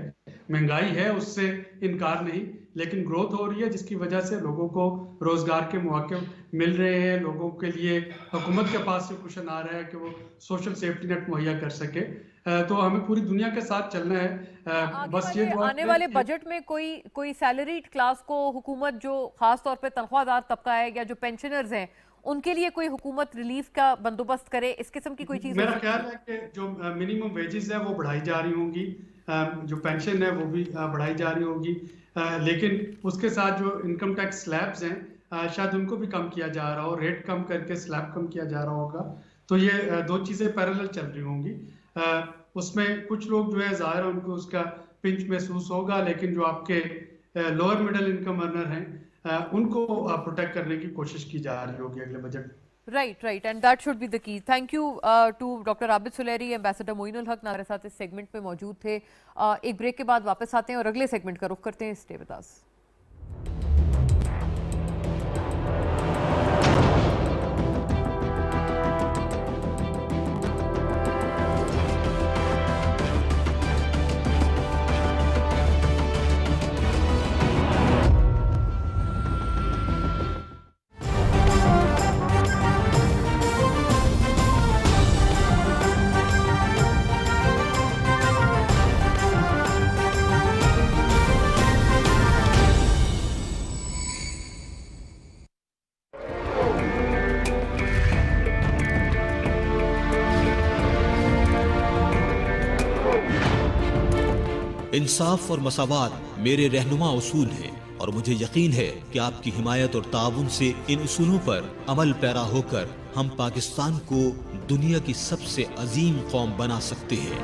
महंगाई है उससे इनकार नहीं, लेकिन ग्रोथ हो रही है जिसकी वजह से लोगों को रोजगार के मौके मिल रहे हैं, लोगों के लिए हुकूमत के पास से कुशन आ रहा है कि वो सोशल सेफ्टी नेट मुहैया कर सके। तो हमें पूरी दुनिया के साथ चलना है। बस ये आने वाले बजट में कोई सैलरीड क्लास को हुकूमत, जो खास तौर पे तनख्वाहदार तबका है या जो पेंशनर्स हैं, उनके लिए कोई हुकूमत रिलीफ का बंदोबस्त करे, इस किस्म की कोई चीज? मेरा ख्याल है कि जो मिनिमम वेजेस है वो बढ़ाई जा रही होंगी, जो पेंशन है वो भी बढ़ाई जा रही होगी, लेकिन उसके साथ जो इनकम टैक्स स्लैब्स हैं शायद उनको भी कम किया जा रहा हो, रेट कम करके स्लैब कम किया जा रहा होगा। तो ये दो चीज़ें पैरेलल चल रही होंगी। उसमें कुछ लोग जो है ज़ाहिर उनको उसका पिंच महसूस होगा, लेकिन जो आपके लोअर मिडिल इनकम अर्नर हैं उनको प्रोटेक्ट करने की कोशिश की जा रही होगी अगले budget. Right, and that should be the key. Thank you to doctor Abid Suleri, ambassador Moinul Haq हमारे साथ इस सेगमेंट में मौजूद थे। एक ब्रेक के बाद वापस आते हैं और अगले सेगमेंट का रुख करते हैं। Stay with us. इंसाफ और मसावात मेरे रहनुमा उसूल हैं और मुझे यकीन है कि आपकी हिमायत और ताउन से इन उसूलों पर अमल पैरा होकर हम पाकिस्तान को दुनिया की सबसे अजीम कौम बना सकते हैं।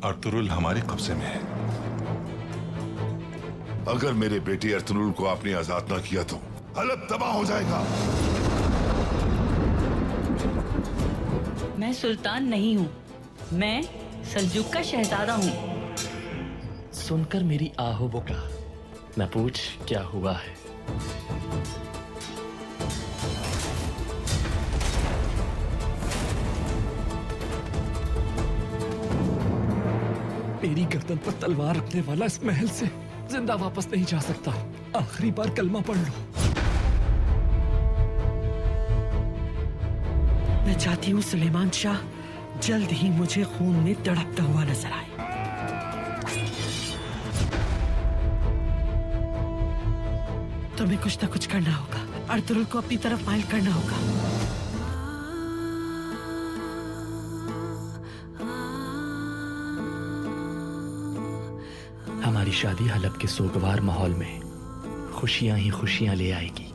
अर्तुरुल हमारे कब्जे में है। अगर मेरे बेटे अर्तुरुल को आपने आजाद ना किया तो हलब तबाह हो जाएगा। मैं सुल्तान नहीं हूँ, मैं सल्जूक का शहजादा हूँ। सुनकर मेरी आहो बुका, मैं पूछ क्या हुआ है। मेरी गर्दन पर तलवार रखने वाला इस महल से जिंदा वापस नहीं जा सकता। आखिरी बार कलमा पढ़ लो। मैं चाहती हूँ सुलेमान शाह जल्द ही मुझे खून में तड़पता हुआ नजर आए। तुम्हें कुछ ना कुछ करना होगा, अर्तुरुल को अपनी तरफ माइल करना होगा। हमारी शादी हलब के सोगवार माहौल में खुशियां ही खुशियां ले आएगी।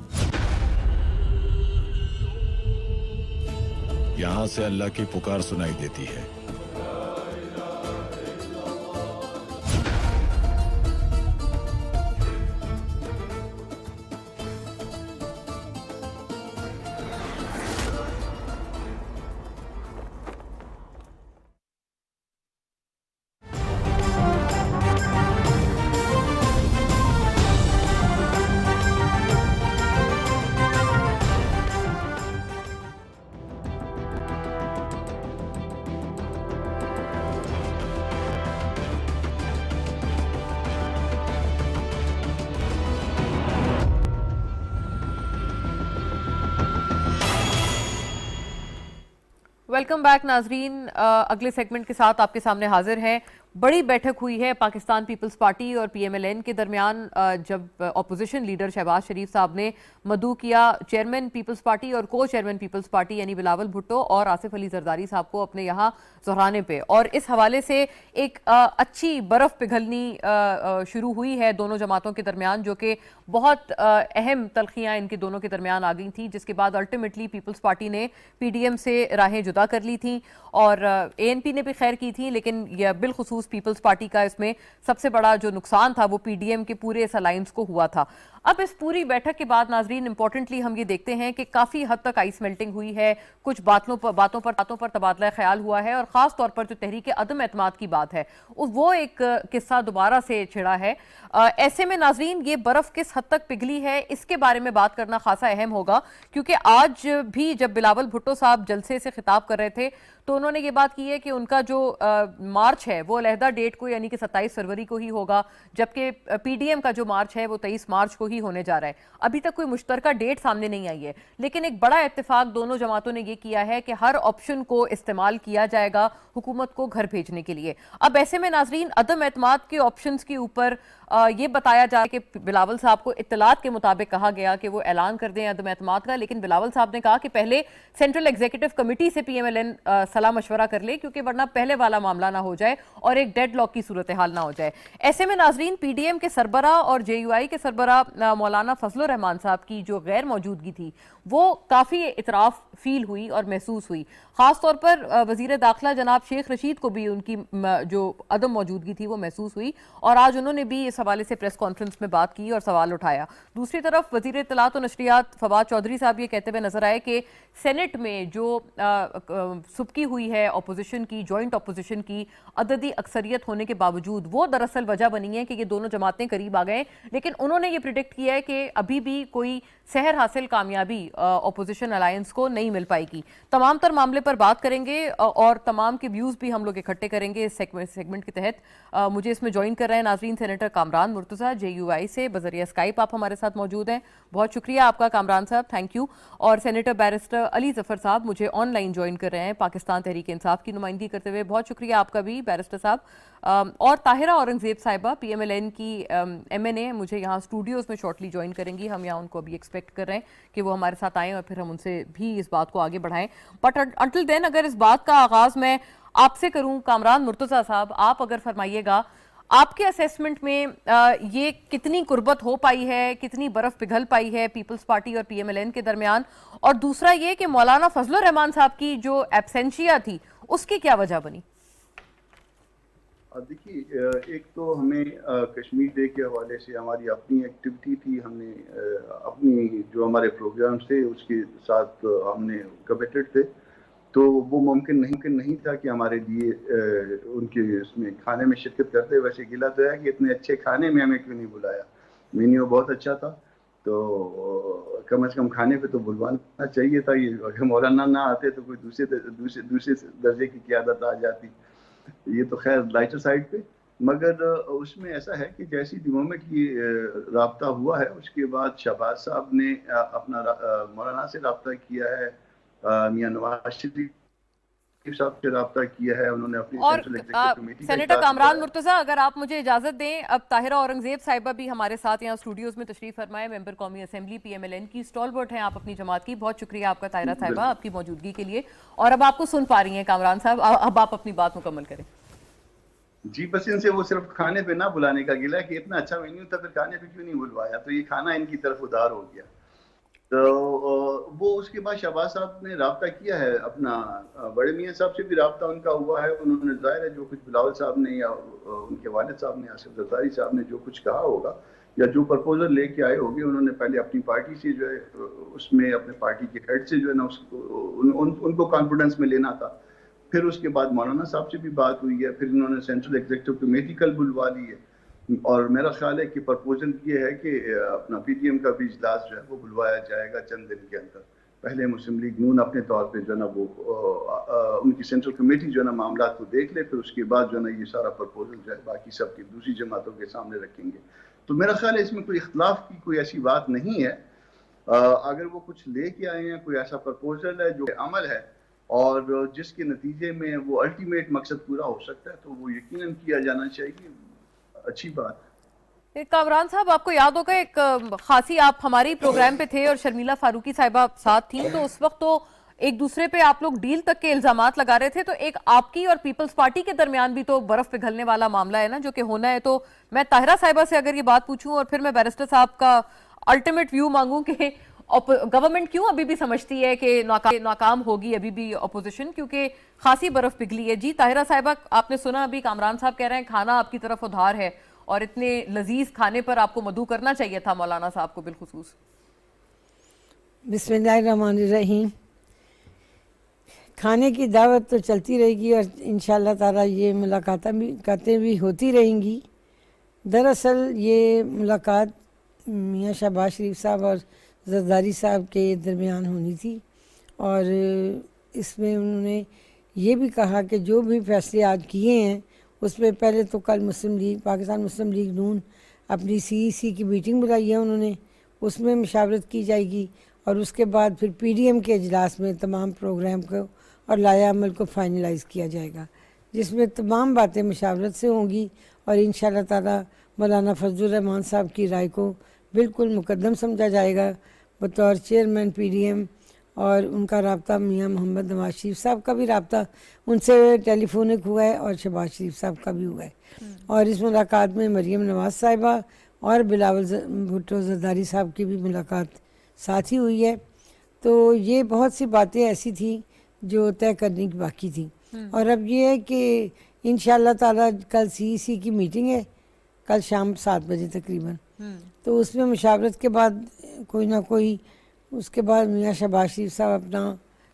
यहाँ से अल्लाह की पुकार सुनाई देती है। वेलकम बैक नाजरीन। अगले सेगमेंट के साथ आपके सामने हाजिर हैं। बड़ी बैठक हुई है पाकिस्तान पीपल्स पार्टी और पीएमएलएन के दरमियान, जब ऑपोजिशन लीडर शहबाज शरीफ साहब ने मदऊ किया चेयरमैन पीपल्स पार्टी और को चेयरमैन पीपल्स पार्टी यानी बिलावल भुट्टो और आसिफ अली जरदारी साहब को अपने यहाँ ज़हराने पे, और इस हवाले से एक अच्छी बर्फ पिघलनी शुरू हुई है दोनों जमातों के दरमियान, जो कि बहुत अहम तलखियाँ इनके दोनों के दरमियान आ गई थी, जिसके बाद अल्टीमेटली पीपल्स पार्टी ने पीडीएम से राहें जुदा कर ली थी और एएनपी ने भी खैर की थी, लेकिन यह बिलखुसूस पीपल्स पार्टी का इसमें सबसे बड़ा जो नुकसान था वो पीडीएम के पूरे इस अलायंस को हुआ था। अब इस पूरी बैठक के बाद नाजरीन इंपॉर्टेंटली हम ये देखते हैं कि काफ़ी हद तक आइस मेल्टिंग हुई है, कुछ बातों पर तबादला ख्याल हुआ है, और ख़ास तौर पर जो तहरीक अदम एतमाद की बात है वो एक किस्सा दोबारा से छिड़ा है। ऐसे में नाजरीन ये बर्फ़ किस हद तक पिघली है इसके बारे में बात करना खासा अहम होगा, क्योंकि आज भी जब बिलावल भुट्टो साहब जलसे से खिताब कर रहे थे तो उन्होंने ये बात की है कि उनका जो मार्च है वो अलहदा डेट को यानी कि 27 फरवरी को ही होगा, जबकि पीडीएम का जो मार्च है वो 23 मार्च को ही होने जा रहा है। अभी तक कोई मुश्तरका डेट सामने नहीं आई है, लेकिन एक बड़ा इत्तेफाक दोनों जमातों ने ये किया है कि हर ऑप्शन को इस्तेमाल किया जाएगा हुकूमत को घर भेजने के लिए। अब ऐसे में नाजरीन अदम एतमाद के ऑप्शंस के ऊपर ये बताया जा कि बिलावल साहब को इत्तलात के मुताबिक कहा गया कि वो ऐलान कर दें अदम एतमाद का, लेकिन बिलावल साहब ने कहा कि पहले सेंट्रल एग्जीक्यूटिव कमेटी से पीएमएलएन सलाह मशवरा कर ले, क्योंकि वरना पहले वाला मामला ना हो जाए और एक डेडलॉक की सूरत हाल ना हो जाए। ऐसे में नाजरीन, पीडीएम के सरबरा और जेयूआई के सरबरा मौलाना फजलुर रहमान साहब की जो गैर मौजूदगी थी वो काफ़ी इतराफ फील हुई और महसूस हुई। ख़ास तौर पर वज़ीर दाखिला जनाब शेख रशीद को भी उनकी जो अदम मौजूदगी थी वो महसूस हुई और आज उन्होंने भी इस हवाले से प्रेस कॉन्फ्रेंस में बात की और सवाल उठाया। दूसरी तरफ वज़ीर इत्तलात और नशरियात फवाद चौधरी साहब ये कहते हुए नजर आए कि सेनेट में जो सुबकी हुई है अपोजिशन की, जॉइंट अपोजिशन की अददी अक्सरियत होने के बावजूद वो दरअसल वजह बनी है कि ये दोनों जमातें करीब आ गए, लेकिन उन्होंने ये प्रिडिक्ट किया है कि अभी भी कोई सहर हासिल कामयाबी अपोजिशन अलायंस को नहीं मिल पाएगी। तमाम तर मामले पर बात करेंगे और तमाम के व्यूज़ भी हम लोग इकट्ठे करेंगे इस सेगमेंट के तहत। मुझे इसमें ज्वाइन कर रहे हैं नाजरीन सेनेटर कामरान मुर्तज़ा जेयूआई से, बज़रिया स्काइप आप हमारे साथ मौजूद हैं। बहुत शुक्रिया आपका कामरान साहब, थैंक यू। और सेनेटर बैरिस्टर अली ज़फ़र साहब मुझे ऑनलाइन ज्वाइन कर रहे हैं पाकिस्तान तहरीक इंसाफ की नुमाइंदगी करते हुए, बहुत शुक्रिया आपका भी बैरिस्टर साहब। और ताहिरा औरंगज़ेब साहिबा PMLN की MNA मुझे यहाँ स्टूडियोज़ में शॉर्टली ज्वाइन करेंगी। हम यहाँ उनको अभी एक्सपेक्ट कर रहे हैं कि वो हमारे साथ आएँ और फिर हम उनसे भी इस बात को आगे बढ़ाएं। बट अंटिल देन अगर इस बात का आगाज़ मैं आपसे करूँ, कामरान मुर्तज़ा साहब आप अगर फरमाइएगा, आपके असेसमेंट में ये कितनी कुर्बत हो पाई है, कितनी बर्फ पिघल पाई है पीपल्स पार्टी और PMLN के दरमियान, और दूसरा ये कि मौलाना फजलुर रहमान साहब की जो एब्सेंशिया थी उसकी क्या वजह बनी? देखिए, एक तो हमें कश्मीर डे के हवाले से हमारी अपनी एक्टिविटी थी, हमने अपनी जो हमारे प्रोग्राम्स थे उसके साथ हमने कमिटेड थे, तो वो मुमकिन नहीं था कि हमारे लिए उनके उसमें खाने में शिरकत करते। वैसे गिला तो है कि इतने अच्छे खाने में हमें क्यों नहीं बुलाया, मेन्यू बहुत अच्छा था, तो कम से कम खाने पे तो बुलवाना चाहिए था। ये अगर मौलाना ना आते तो कोई दूसरे दर्जे की क़यादत आ जाती। ये तो खैर लाइटर साइड पे, मगर उसमें ऐसा है कि जैसी मोमेंट ये राब्ता हुआ है उसके बाद शहबाज साहब ने अपना मौलाना से राब्ता किया है, मियां नवाज शरीफ साहब से राब्ता किया है, उन्होंने अपनी और सेनेटर कामरान मुर्तज़ा अगर आप मुझे इजाजत दें, अब ताहिरा औरंगज़ेब साहिबा भी हमारे साथ यहाँ स्टूडियोज में तशरीफ फरमाए, मेंबर कौमी असेंबली PMLN की स्टॉलवर्ट हैं आप अपनी जमात की। बहुत शुक्रिया आपका ताहिरा साहिबा आपकी मौजूदगी के लिए, और अब आपको सुन पा रही हैं कामरान साहब, अब आप अपनी बात मुकम्मल करें। जी, बस इनसे वो सिर्फ खाने पे ना बुलाने का गिला कि इतना अच्छा मेन्यू था, फिर खाने पे क्यों नहीं बुलवाया, तो ये खाना इनकी तरफ उधार हो गया। तो वो उसके बाद शहबाज साहब ने राब्ता किया है, अपना बड़े मियाँ साहब से भी राब्ता उनका हुआ है। उन्होंने जाहिर है जो कुछ बिलावल साहब ने या उनके वालिद साहब ने, आसिफ जरदारी साहब ने जो कुछ कहा होगा या जो प्रपोजल लेके आए होंगे, उन्होंने पहले अपनी पार्टी से जो है उसमें अपने पार्टी के हेड से जो है ना उनको कॉन्फिडेंस में लेना था। फिर उसके बाद मौलाना साहब से भी बात हुई है, फिर इन्होंने सेंट्रल एग्जीक्यूटिव कमेटी कल बुलवा ली है, और मेरा ख्याल है कि प्रपोजल ये है कि अपना PDM का भी इजलास जो है वो बुलवाया जाएगा चंद दिन के अंदर। पहले मुस्लिम लीग नून अपने तौर पे जो है ना वो उनकी सेंट्रल कमेटी जो है ना मामला को देख ले, फिर उसके बाद जो है ना ये सारा प्रपोजल जो है बाकी सबकी दूसरी जमातों के सामने रखेंगे। तो मेरा ख्याल है इसमें कोई इख्तलाफ की कोई ऐसी बात नहीं है। अगर वो कुछ लेके आए हैं, कोई ऐसा प्रपोजल है जो अमल है और जिसके नतीजे में वो अल्टीमेट मकसद पूरा हो सकता है, तो वो यकीनन किया जाना चाहिए, अच्छी बात। कामरान साहब आपको याद होगा एक खासी आप हमारे प्रोग्राम पे थे और शर्मिला फारूकी साहिबा साथ थी, तो उस वक्त तो एक दूसरे पे आप लोग डील तक के इल्जामात लगा रहे थे, तो एक आपकी और पीपल्स पार्टी के दरमियान भी तो बर्फ पिघलने वाला मामला है ना जो कि होना है। तो मैं ताहिरा साहिबा से अगर ये बात पूछूं और फिर मैं बैरिस्टर साहब का अल्टीमेट व्यू मांगूं कि गवर्नमेंट क्यों अभी भी समझती है कि नाकाम होगी अभी भी अपोजिशन, क्योंकि खासी बर्फ पिघली है। जी ताहिरा साहिबा, आपने सुना अभी कामरान साहब कह रहे हैं खाना आपकी तरफ उधार है और इतने लजीज खाने पर आपको मधु करना चाहिए था मौलाना साहब को बिलखुसूस। बिस्मिल्लाहिर्रहमानिर्रहीम। खाने की दावत तो चलती रहेगी और इंशाअल्लाह ताला ये मुलाकातें भी होती रहेंगी। दरअसल ये मुलाकात मियाँ शहबाज शरीफ साहब और जरदारी साहब के दरमियान होनी थी, और इसमें उन्होंने ये भी कहा कि जो भी फैसले आज किए हैं उसमें पहले तो कल पाकिस्तान मुस्लिम लीग नून अपनी CEC की मीटिंग बुलाई है उन्होंने, उसमें मशावरत की जाएगी और उसके बाद फिर PDM के इजलास में तमाम प्रोग्राम को और लाया अमल को फाइनलाइज़ किया जाएगा, जिसमें तमाम बातें मशावरत से होंगी और इंशाअल्लाह ताला मौलाना फजलुर रहमान साहब की राय को बिल्कुल मुकद्दम समझा जाएगा बतौर चेयरमैन PDM और उनका रब्ता मियाँ मोहम्मद नवाज शरीफ साहब का भी रब्ता उनसे टेलीफोनिक हुआ है और शहबाज शरीफ साहब का भी हुआ है। और इस मुलाकात में मरीम नवाज साहिबा और बिलावल भुट्टो जरदारी साहब की भी मुलाकात साथ ही हुई है। तो ये बहुत सी बातें ऐसी थी जो तय करने की बाकी थी। और अब ये है कि इंशाअल्लाह ताला कल सीईसी की मीटिंग है, कल शाम 7 बजे तकरीबन। तो उसमें मुशावरत के बाद कोई ना कोई उसके बाद मियाँ शहबाज शरीफ साहब अपना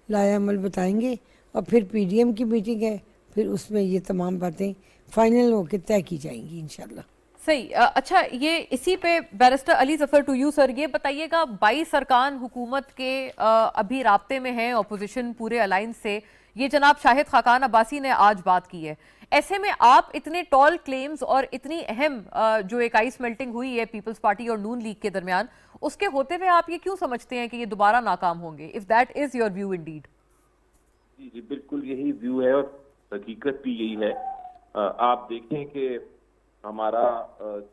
लाया अमल बताएंगे और फिर पीडीएम की मीटिंग है, फिर उसमें ये तमाम बातें फाइनल होकर तय की जाएंगी इंशाल्लाह। सही। अच्छा, ये इसी पे barrister Ali Zafar to you sir, ये बताइएगा 22 अरकान हुकूमत के अभी राब्ते में हैं ऑपोजिशन पूरे अलायंस से, ये जनाब शाहिद खाकान अब्बासी ने आज बात की है। ऐसे में आप इतने टॉल क्लेम्स और इतनी अहम जो एक आइस मेल्टिंग हुई है पीपल्स पार्टी और नून लीग के दरमियान, उसके होते हुए आप ये क्यों समझते हैं कि ये दोबारा नाकाम होंगे, if that is your view indeed? जी जी, बिल्कुल यही व्यू है और हकीकत भी यही है। आप देखें कि हमारा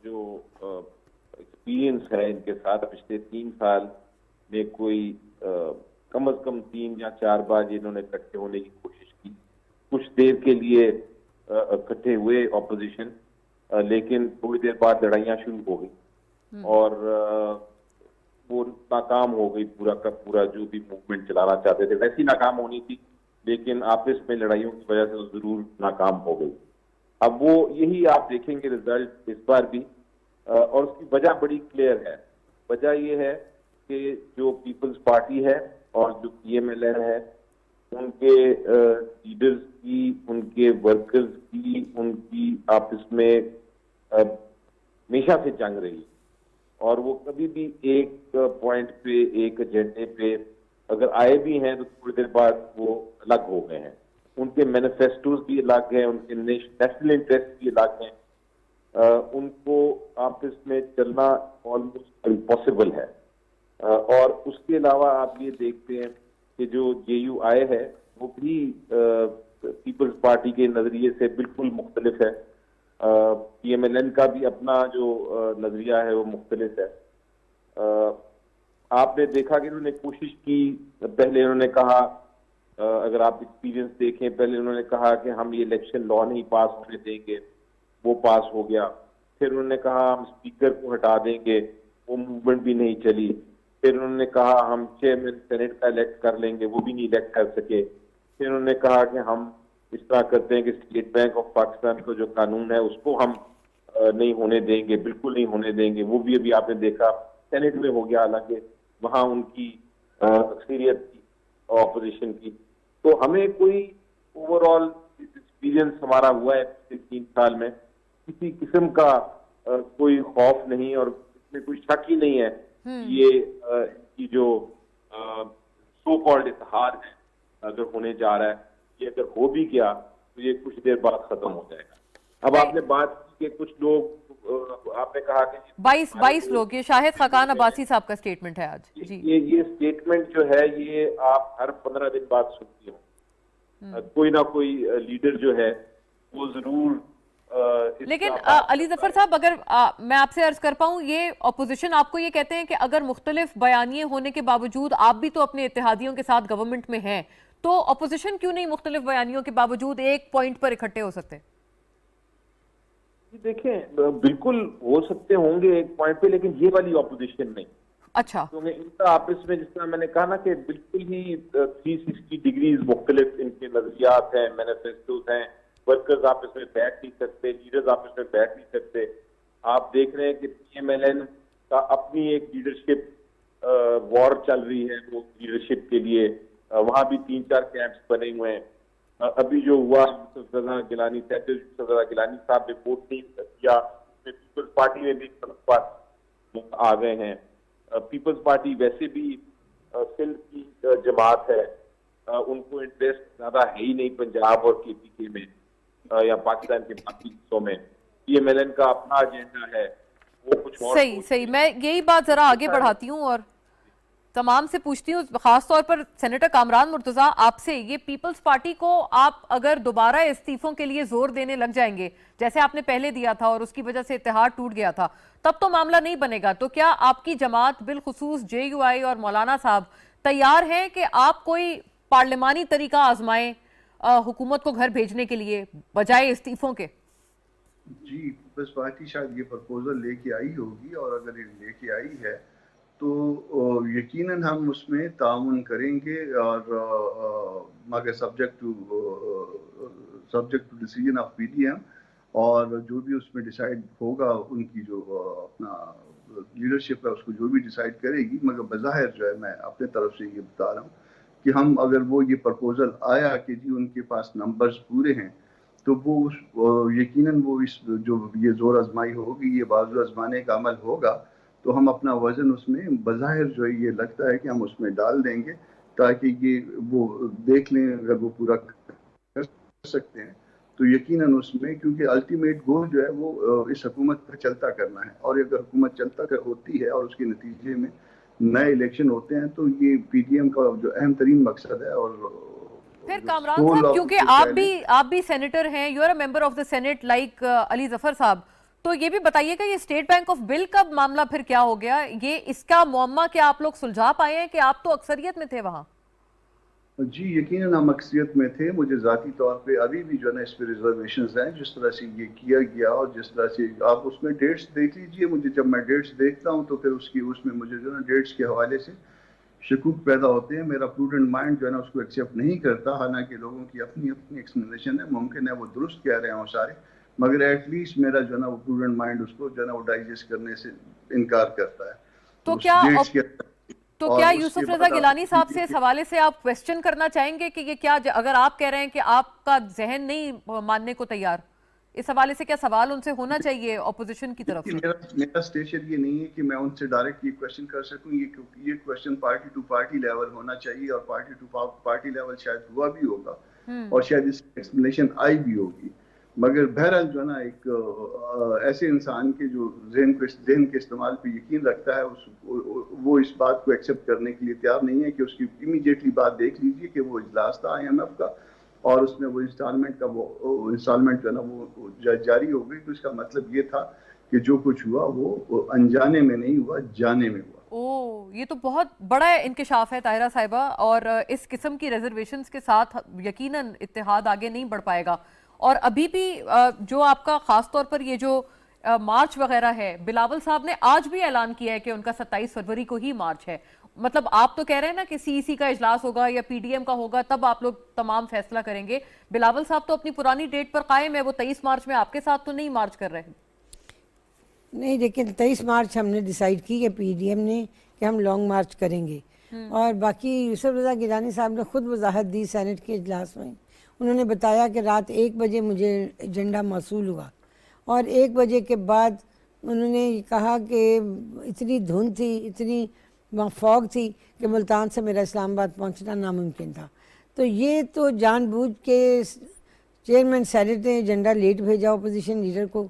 जो एक्सपीरियंस है इनके साथ पिछले 3 साल में कोई कम से कम 3 या 4 बार इन्होंने इकट्ठे होने की कोशिश की। कुछ देर के लिए इकट्ठे हुए ऑपोजिशन, लेकिन थोड़ी देर बाद लड़ाइयाँ शुरू हो गई और वो नाकाम हो गई। पूरा का पूरा जो भी मूवमेंट चलाना चाहते थे वैसी नाकाम होनी थी, लेकिन आपस में लड़ाइयों की वजह से जरूर नाकाम हो गई। अब वो यही आप देखेंगे रिजल्ट इस बार भी, और उसकी वजह बड़ी क्लियर है। वजह ये है कि जो पीपल्स पार्टी है और जो PMLN है, उनके लीडर्स की, उनके वर्कर्स की, उनकी आपस में हमेशा से जंग रही और वो कभी भी एक पॉइंट पे, एक एजेंडे पे अगर आए भी हैं तो थोड़ी देर बाद वो अलग हो गए हैं। उनके मैनिफेस्टोज भी अलग हैं, उनके नेशनल इंटरेस्ट भी अलग हैं। उनको आपस में चलना ऑलमोस्ट इम्पॉसिबल है। और उसके अलावा आप ये देखते हैं कि जो JUI है वो भी पीपल्स पार्टी के नजरिए से बिल्कुल मुख्तलिफ है। PMLN का भी अपना जो नजरिया है वो मुख्तलिफ है। आपने देखा कि उन्होंने कोशिश की, पहले उन्होंने कहा, अगर आप एक्सपीरियंस देखें, पहले उन्होंने कहा कि हम ये इलेक्शन लॉ नहीं पास होने देंगे, वो पास हो गया। फिर उन्होंने कहा हम स्पीकर को हटा देंगे, वो मूवमेंट भी नहीं चली। फिर उन्होंने कहा हम चेयरमैन सेनेट का इलेक्ट कर लेंगे, वो भी नहीं इलेक्ट कर सके। फिर उन्होंने कहा कि हम इस तरह करते हैं कि स्टेट बैंक ऑफ पाकिस्तान का जो कानून है उसको हम नहीं होने देंगे, बिल्कुल नहीं होने देंगे। वो भी अभी आपने देखा सेनेट में हो गया, हालांकि वहां उनकी अक्सरियत थी ऑपोजिशन की। तो हमें कोई ओवरऑल एक्सपीरियंस हमारा हुआ है पिछले 3 साल में, किसी किस्म का कोई खौफ नहीं और इसमें कोई शक ही नहीं है ये इनकी जो सो कॉल्ड इत्तेहाद है अगर होने जा रहा है, ये अगर हो भी गया तो ये कुछ देर बाद खत्म हो जाएगा। अब आपने बात की कि कुछ लोग, आपने कहा कि 22 लोग, ये शाहिद खाकान अब्बासी साहब का स्टेटमेंट है आज। जी, ये स्टेटमेंट जो है ये आप हर 15 दिन बाद सुनती हो। कोई ना कोई लीडर जो है वो जरूर लेकिन अली जफर साहब, अगर मैं आपसे अर्ज कर पाऊं, ये ऑपोजिशन आपको ये कहते हैं कि अगर मुख्तलिफ बयानिए होने के बावजूद आप भी तो अपने इत्तेहादियों के साथ गवर्नमेंट में हैं, तो ऑपोजिशन क्यों नहीं मुख्तलिफ बयानियों के बावजूद एक पॉइंट पर इकट्ठे हो सकते? देखें, बिल्कुल हो सकते होंगे एक पॉइंट पे, लेकिन ये वाली ऑपोजिशन नहीं। अच्छा, क्योंकि इनका आपस में, जिस तरह मैंने कहा ना कि बिल्कुल ही 360 डिग्रीज मुख्तलिफ इनके नजरियात हैं, मैनिफेस्टोज हैं। वर्कर्स आपस में बैठ नहीं सकते, लीडर्स आपस में बैठ नहीं सकते। आप देख रहे हैं कि PMLN का अपनी एक लीडरशिप वॉर चल रही है, वो लीडरशिप के लिए वहां भी 3-4 कैंप्स बने हुए हैं। अभी जो हुआ यूसुफ रजा गिलानी साहब ने वोट नहीं किया, पीपल्स पार्टी में भी आ गए हैं। पीपल्स पार्टी वैसे भी सिंध की जमात है, उनको इंटरेस्ट ज्यादा है ही नहीं पंजाब और KPK में या पाकिस्तान के बाकी हिस्सों में। PMLN का अपना एजेंडा है, वो कुछ और। सही। मैं यही बात जरा आगे बढ़ाती हूँ और तमाम से पूछती हूँ, खासतौर पर सेनेटर कामरान मुर्तजा आपसे, ये पीपल्स पार्टी को आप अगर दोबारा इस्तीफों के लिए जोर देने लग जाएंगे जैसे आपने पहले दिया था और उसकी वजह से इत्तेहाद टूट गया था, तब तो मामला नहीं बनेगा। तो क्या आपकी जमात बिलखुसूस JUI और मौलाना साहब तैयार हैं कि आप कोई पार्लिमानी तरीका आजमाएं हुकूमत को घर भेजने के लिए बजाय इस्तीफों के? जी, बस पार्टी शायद ये प्रपोजल लेके आई होगी, और अगर ये लेके आई है तो यकीनन हम उसमें ताउन करेंगे, और मगर subject to decision of PDM, और जो भी उसमें डिसाइड होगा, उनकी जो अपना लीडरशिप है उसको जो भी डिसाइड करेगी। मगर बज़ाहिर जो है मैं अपने तरफ से ये बता रहा हूँ कि हम अगर वो ये प्रपोजल आया कि जी उनके पास नंबर्स पूरे हैं, तो वो यकीनन वो इस जो ये जोर आजमाई होगी, ये बाजू आजमाने का अमल होगा, तो हम अपना वजन उसमें बज़ाहिर जो है ये लगता है कि हम उसमें डाल देंगे, ताकि ये वो देख लें अगर वो पूरा कर सकते हैं तो यकीनन उसमें, क्योंकि अल्टीमेट गोल जो है वो इस हुकूमत पर चलता करना है, और अगर हुकूमत चलता कर होती है और उसके नतीजे में नए इलेक्शन होते हैं, तो ये पीडीएम का जो अहम तरीन मकसद है। और फिर कामरान साहब, क्योंकि आप भी सेनेटर हैं, you are a member of the senate like Ali Zafar साहब, तो ये भी बताइएगा ये स्टेट बैंक ऑफ बिल का मामला फिर क्या हो गया? ये इसका मुअम्मा क्या आप लोग सुलझा पाए हैं कि आप तो अक्सरियत में थे वहां? जी, यकीनन हम अक्सरियत में थे। मुझे ज़ाती तौर पे अभी भी जो है ना इस पे रिजर्वेशंस हैं, जिस तरह से ये किया गया और जिस तरह से आप उसमें डेट्स देख लीजिए। मुझे जब मैं डेट्स देखता हूँ तो फिर उसमें मुझे जो है ना डेट्स के हवाले से शकूक पैदा होते हैं। मेरा प्रूडेंट माइंड जो है ना उसको एक्सेप्ट नहीं करता, हालांकि लोगों की अपनी अपनी एक्सप्लेनेशन है, मुमकिन है वो दुरुस्त कह रहे हों सारे, मगर एटलीस्ट मेरा जो है ना वो प्रूडेंट माइंड उसको जो है ना वो डाइजेस्ट करने से इनकार करता है। तो क्या यूसुफ रजा गिलानी साहब से इस हवाले से आप क्वेश्चन करना चाहेंगे कि ये क्या, अगर आप कह रहे हैं कि आपका जहन नहीं मानने को तैयार, इस हवाले से क्या सवाल उनसे होना चाहिए ऑपोजिशन की तरफ से? मेरा स्टेशन ये नहीं है कि मैं उनसे डायरेक्ट ये क्वेश्चन कर सकूं। ये question party to party level होना चाहिए, और पार्टी टू पार्टी लेवल शायद हुआ भी होगा, और शायद इसकी एक्सप्लेनेशन आई भी होगी। मगर बहरहाल जो है ना एक ऐसे इंसान के जो जहन के इस्तेमाल पे यकीन रखता है, वो इस बात को एक्सेप्ट करने के लिए तैयार नहीं है कि उसकी इमीडिएटली बात देख लीजिए कि वो इजलास था IMF का, और उसमें वो इंस्टॉलमेंट जो है ना वो जारी हो गई। तो इसका मतलब ये था कि जो कुछ हुआ वो अनजाने में नहीं हुआ, जाने में हुआ। ओह, ये तो बहुत बड़ा इंकिशाफ है ताहिरा साहिबा, और इस किस्म की रिजर्वेशंस के साथ यकीनन इत्तेहाद आगे नहीं बढ़ पाएगा। और अभी भी जो आपका खास तौर पर ये जो मार्च वगैरह है, बिलावल साहब ने आज भी ऐलान किया है कि उनका 27 फरवरी को ही मार्च है। मतलब आप तो कह रहे हैं ना कि CEC का इजलास होगा या PDM का होगा, तब आप लोग तमाम फैसला करेंगे। बिलावल साहब तो अपनी पुरानी डेट पर कायम है, वो 23 मार्च में आपके साथ तो नहीं मार्च कर रहे हैं? नहीं, लेकिन 23 मार्च हमने डिसाइड की है PDM ने कि हम लॉन्ग मार्च करेंगे। और बाकी यूसुफ रजा गिलानी साहब ने खुद वजाहत दी सेनेट के इजलास में। उन्होंने बताया कि रात 1 बजे मुझे एजेंडा मौसूल हुआ, और 1 बजे के बाद उन्होंने कहा कि इतनी धुंध थी, इतनी वहाँ फॉग थी कि मुल्तान से मेरा इस्लामाबाद पहुँचना नामुमकिन था। तो ये तो जानबूझ के चेयरमैन सेनेट ने एजेंडा लेट भेजा अपोजिशन लीडर को,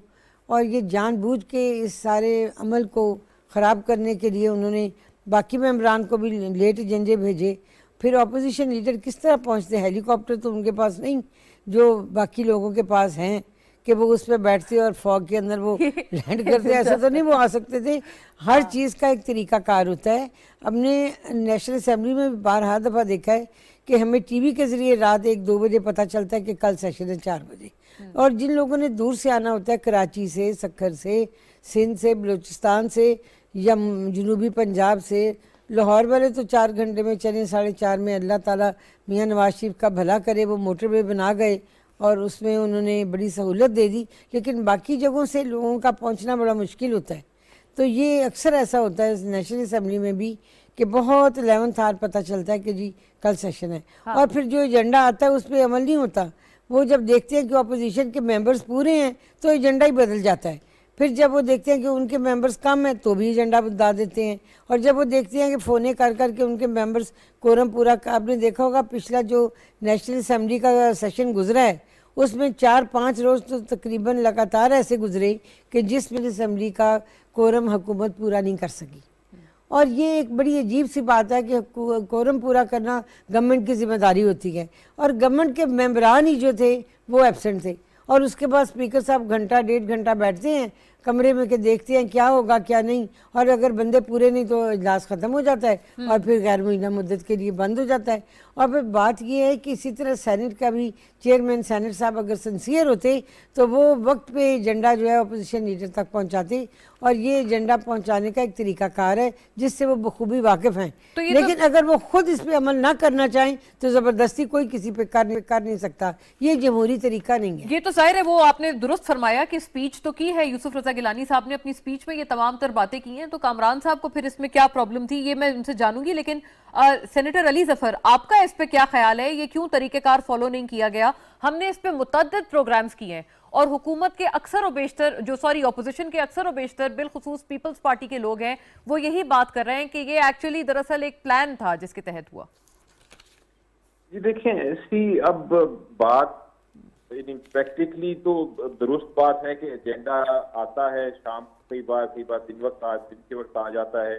और ये जानबूझ के इस सारे अमल को ख़राब करने के लिए उन्होंने बाकी मेंबरान को भी लेट एजेंडे भेजे। फिर अपोजिशन लीडर किस तरह पहुंचते? हेलीकॉप्टर तो उनके पास नहीं जो बाकी लोगों के पास हैं कि वो उस पर बैठते और फॉग के अंदर वो लैंड करते, ऐसा तो नहीं वो आ सकते थे। हर चीज़ का एक तरीका कार होता है। हमने नेशनल असेंबली में बारहा दफ़ा देखा है कि हमें TV के ज़रिए रात 1-2 बजे पता चलता है कि कल सेशन है 4 बजे, और जिन लोगों ने दूर से आना होता है, कराची से, सक्खर से, सिंध से, बलूचिस्तान से या जनूबी पंजाब से, लाहौर वाले तो 4 घंटे में चले, 4:30 में अल्लाह ताला मियाँ नवाज शरीफ का भला करे वो मोटरवे बना गए और उसमें उन्होंने बड़ी सहूलत दे दी। लेकिन बाकी जगहों से लोगों का पहुंचना बड़ा मुश्किल होता है। तो ये अक्सर ऐसा होता है नेशनल असम्बली में भी कि बहुत 11th आवर पता चलता है कि जी कल सेशन है, और फिर जो एजेंडा आता है उस पर अमल नहीं होता। वो जब देखते हैं कि अपोजिशन के मेंबर्स पूरे हैं तो एजेंडा ही बदल जाता है। फिर जब वो देखते हैं कि उनके मेंबर्स कम हैं तो भी एजेंडा बता देते हैं, और जब वो देखते हैं कि फ़ोने कर कर के उनके मेंबर्स कोरम पूरा, आपने देखा होगा पिछला जो नेशनल असम्बली का सेशन गुजरा है उसमें 4-5 रोज़ तो तकरीबन लगातार ऐसे गुजरे कि जिसमें असम्बली का कोरम हुकूमत पूरा नहीं कर सकी। और ये एक बड़ी अजीब सी बात है कि कोरम पूरा करना गवर्नमेंट की जिम्मेदारी होती है, और गवर्नमेंट के मेंबरान ही जो थे वो एब्सेंट थे, और उसके बाद स्पीकर साहब घंटा 1.5 घंटा बैठते हैं, कमरे में के देखते हैं क्या होगा क्या नहीं, और अगर बंदे पूरे नहीं तो इजलास ख़त्म हो जाता है और फिर गैर मुइना मुद्दत के लिए बंद हो जाता है। और फिर बात ये है कि इसी तरह सेनेट का भी चेयरमैन सेनेट साहब अगर सिंसियर होते तो वो वक्त पे एजेंडा जो है अपोजिशन लीडर तक पहुंचाते, और ये एजेंडा पहुंचाने का एक तरीकाकार है जिससे वो बखूबी वाकिफ हैं। तो ये लेकिन अगर वो खुद इस पे अमल ना करना चाहें तो ज़बरदस्ती कोई किसी पे कर नहीं सकता, ये जमहूरी तरीका नहीं है। ये तो जाहिर है, वो आपने दुरुस्त फरमाया कि स्पीच तो की है, यूसुफ रजा गिलानी साहब ने अपनी स्पीच में ये तमाम तर बातें की हैं, तो कामरान साहब को फिर इसमें क्या प्रॉब्लम थी ये मैं उनसे जानूंगी। लेकिन सेनेटर अली जफर, आपका इस पे क्या ख्याल है, ये क्यों तरीकेकार फॉलो नहीं किया गया? हमने इस पे मुतअद्दिद प्रोग्राम्स किए हैं और हुकूमत के अक्सर और बेशतर ऑपोजिशन के अक्सर और बेशतर बिलखुसूस पीपल्स पार्टी के लोग हैं, वो यही बात कर रहे हैं कि ये एक्चुअली दरअसल एक प्लान था जिसके तहत हुआ। जी देखें, इसकी अब बात प्रैक्टिकली तो दुरुस्त बात है कि एजेंडा आता है शाम, कई बार दिन के वक्त आ जाता है,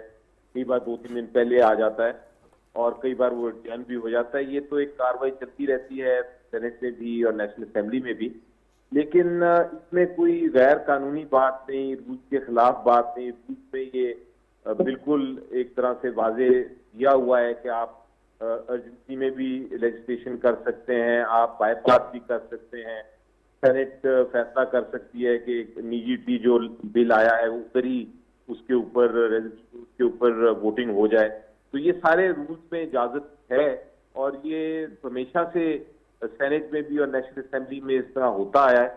कई बार 2-3 दिन पहले आ जाता है और कई बार वो डन भी हो जाता है। ये तो एक कार्रवाई चलती रहती है सेनेट में भी और नेशनल असेंबली में भी, लेकिन इसमें कोई गैर कानूनी बात नहीं, रूल्स के खिलाफ बात नहीं। रूल्स में ये बिल्कुल एक तरह से वाजे दिया हुआ है कि आप अर्जेंसी में भी लेजिस्लेशन कर सकते हैं, आप बाईपास भी कर सकते हैं। सेनेट फैसला कर सकती है कि इमीडिएटली जो बिल आया है उधर ही उसके ऊपर वोटिंग हो जाए। तो ये सारे रूल्स में इजाजत है और ये हमेशा से सेनेट में भी और नेशनल असेंबली में इस तरह होता आया है।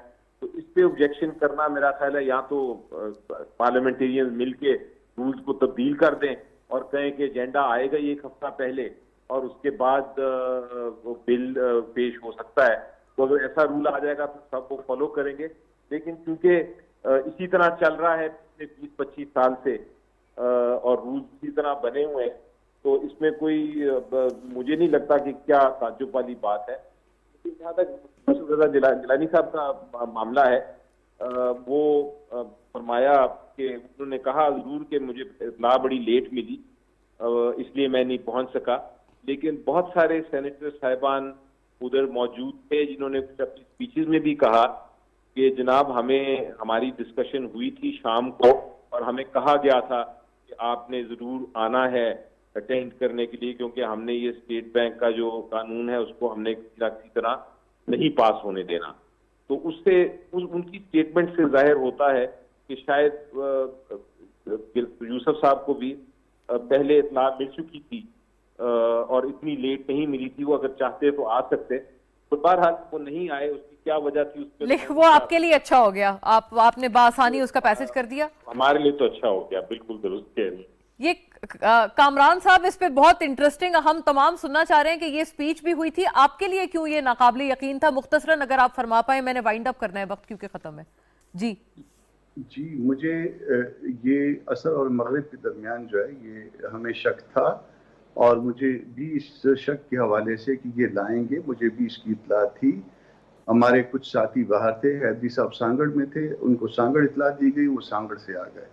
तो इस पे ऑब्जेक्शन करना मेरा ख्याल है या तो पार्लियामेंटेरियन मिलके रूल्स को तब्दील कर दें और कहें कि एजेंडा आएगा ये 1 हफ्ता पहले और उसके बाद वो बिल पेश हो सकता है। तो अगर ऐसा रूल आ जाएगा तो सब वो फॉलो करेंगे। लेकिन क्योंकि इसी तरह चल रहा है पिछले 20-25 साल से और रूल इसी तरह बने हुए हैं, तो इसमें कोई मुझे नहीं लगता कि क्या ताज्जुब वाली बात है। जहाँ तक गिलानी साहब का मामला है, वो फरमाया कि उन्होंने कहा जरूर कि मुझे इत्तला बड़ी लेट मिली इसलिए मैं नहीं पहुंच सका, लेकिन बहुत सारे सेनेटर साहिबान उधर मौजूद थे जिन्होंने अपनी स्पीचेस में भी कहा कि जनाब हमें हमारी डिस्कशन हुई थी शाम को और हमें कहा गया था कि आपने जरूर आना है अटेंड करने के लिए, क्योंकि हमने ये स्टेट बैंक का जो कानून है उसको हमने किसी तरह नहीं पास होने देना। तो उससे उनकी स्टेटमेंट से जाहिर होता है कि शायद यूसुफ साहब को भी पहले इत्तला मिल चुकी थी और इतनी लेट नहीं मिली थी। वो अगर चाहते तो आ सकते, तो बहरहाल वो नहीं आए, उसकी क्या वजह थी उसके लेकिन वो आपके लिए अच्छा हो गया, आपने बासानी उसका पैसेज कर दिया। हमारे लिए तो अच्छा हो गया, बिल्कुल दुरुस्त कह रही। ये कामरान साहब इस पे बहुत इंटरेस्टिंग, हम तमाम सुनना चाह रहे हैं कि ये स्पीच भी हुई थी, आपके लिए क्यों ये नाकाबिले यकीन था? मुख्तसरन अगर आप फरमा पाए, मैंने वाइंड अप करना है, वक्त क्योंकि खत्म है। जी मुझे ये असर और मगरिब के दरमियान जो है ये हमें शक था और मुझे भी इस शक के हवाले से कि ये लाएंगे, मुझे भी इसकी इत्तला थी। हमारे कुछ साथी बाहर थे, हैदरी साहब सांगड़ में थे, उनको सांगड़ इत्तला दी गई, वो सांगड़ से आ गए।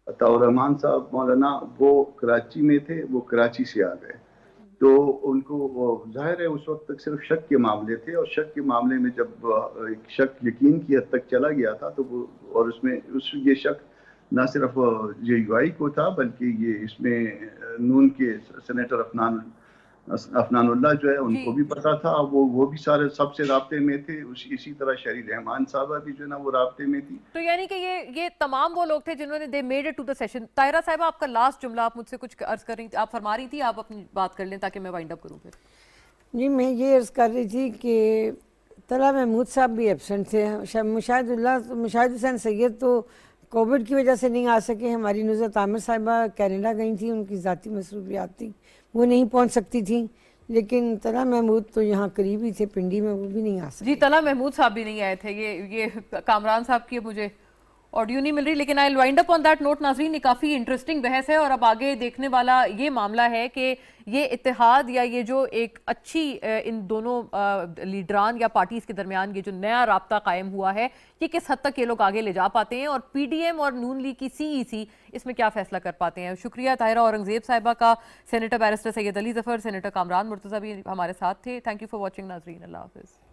अताउर रहमान साहब मौलाना वो कराची में थे, वो कराची से आ गए। तो उनको जाहिर है उस वक्त तक सिर्फ शक के मामले थे और शक के मामले में जब एक शक यकीन की हद तक चला गया था तो वो और ये शक ना सिर्फ JUI को था बल्कि ये इसमें नून के सेनेटर अफनानुल्लाह जो है उनको भी पता था। वो भी सारे सबसे राब्ते में थे। इसी तरह शरी रहमान साहबा भी जो है ना वो राब्ते में थी। तो यानी कि ये तमाम वो लोग थे जिन्होंने they made it to the session. Tahira साहिबा, आपका लास्ट जुमला, आप मुझसे कुछ अर्ज कर रही थी, आप फरमा रही थी, आप अपनी बात कर लें ताकि मैं वाइंड अप करूं। फिर जी मैं ये अर्ज कर रही थी कि तला महमूद साहब भी एबसेंट थे, मुशाहिद हुसैन सैयद तो कोविड की वजह से नहीं आ सके, हमारी नुज़रत आमिर साहिबा कनाडा गई थी, उनकी ज़ाती मसरूफियात थी, वो नहीं पहुंच सकती थी। लेकिन तला महमूद तो यहाँ करीब ही थे, पिंडी में, वो भी नहीं आ सके। जी तला महमूद साहब भी नहीं आए थे। ये कामरान साहब की मुझे ऑडियो नहीं मिल रही, लेकिन I wind up on that note. नाज़रीन, ये काफ़ी इंटरेस्टिंग बहस है और अब आगे देखने वाला ये मामला है कि ये इत्तेहाद या ये जो एक अच्छी इन दोनों लीडरान या पार्टीज के दरमियान ये जो नया राब्ता कायम हुआ है, ये किस हद तक ये लोग आगे ले जा पाते हैं और PDM और नून लीग की CEC इसमें क्या फैसला कर पाते हैं। शुक्रिया ताहिरा औरंगजेब साहिबा का, senator barrister Syed Ali Zafar, senator Kamran Murtaza भी हमारे साथ थे। थैंक यू फॉर वॉचिंग नाज़रीन, अल्लाह हाफिज़।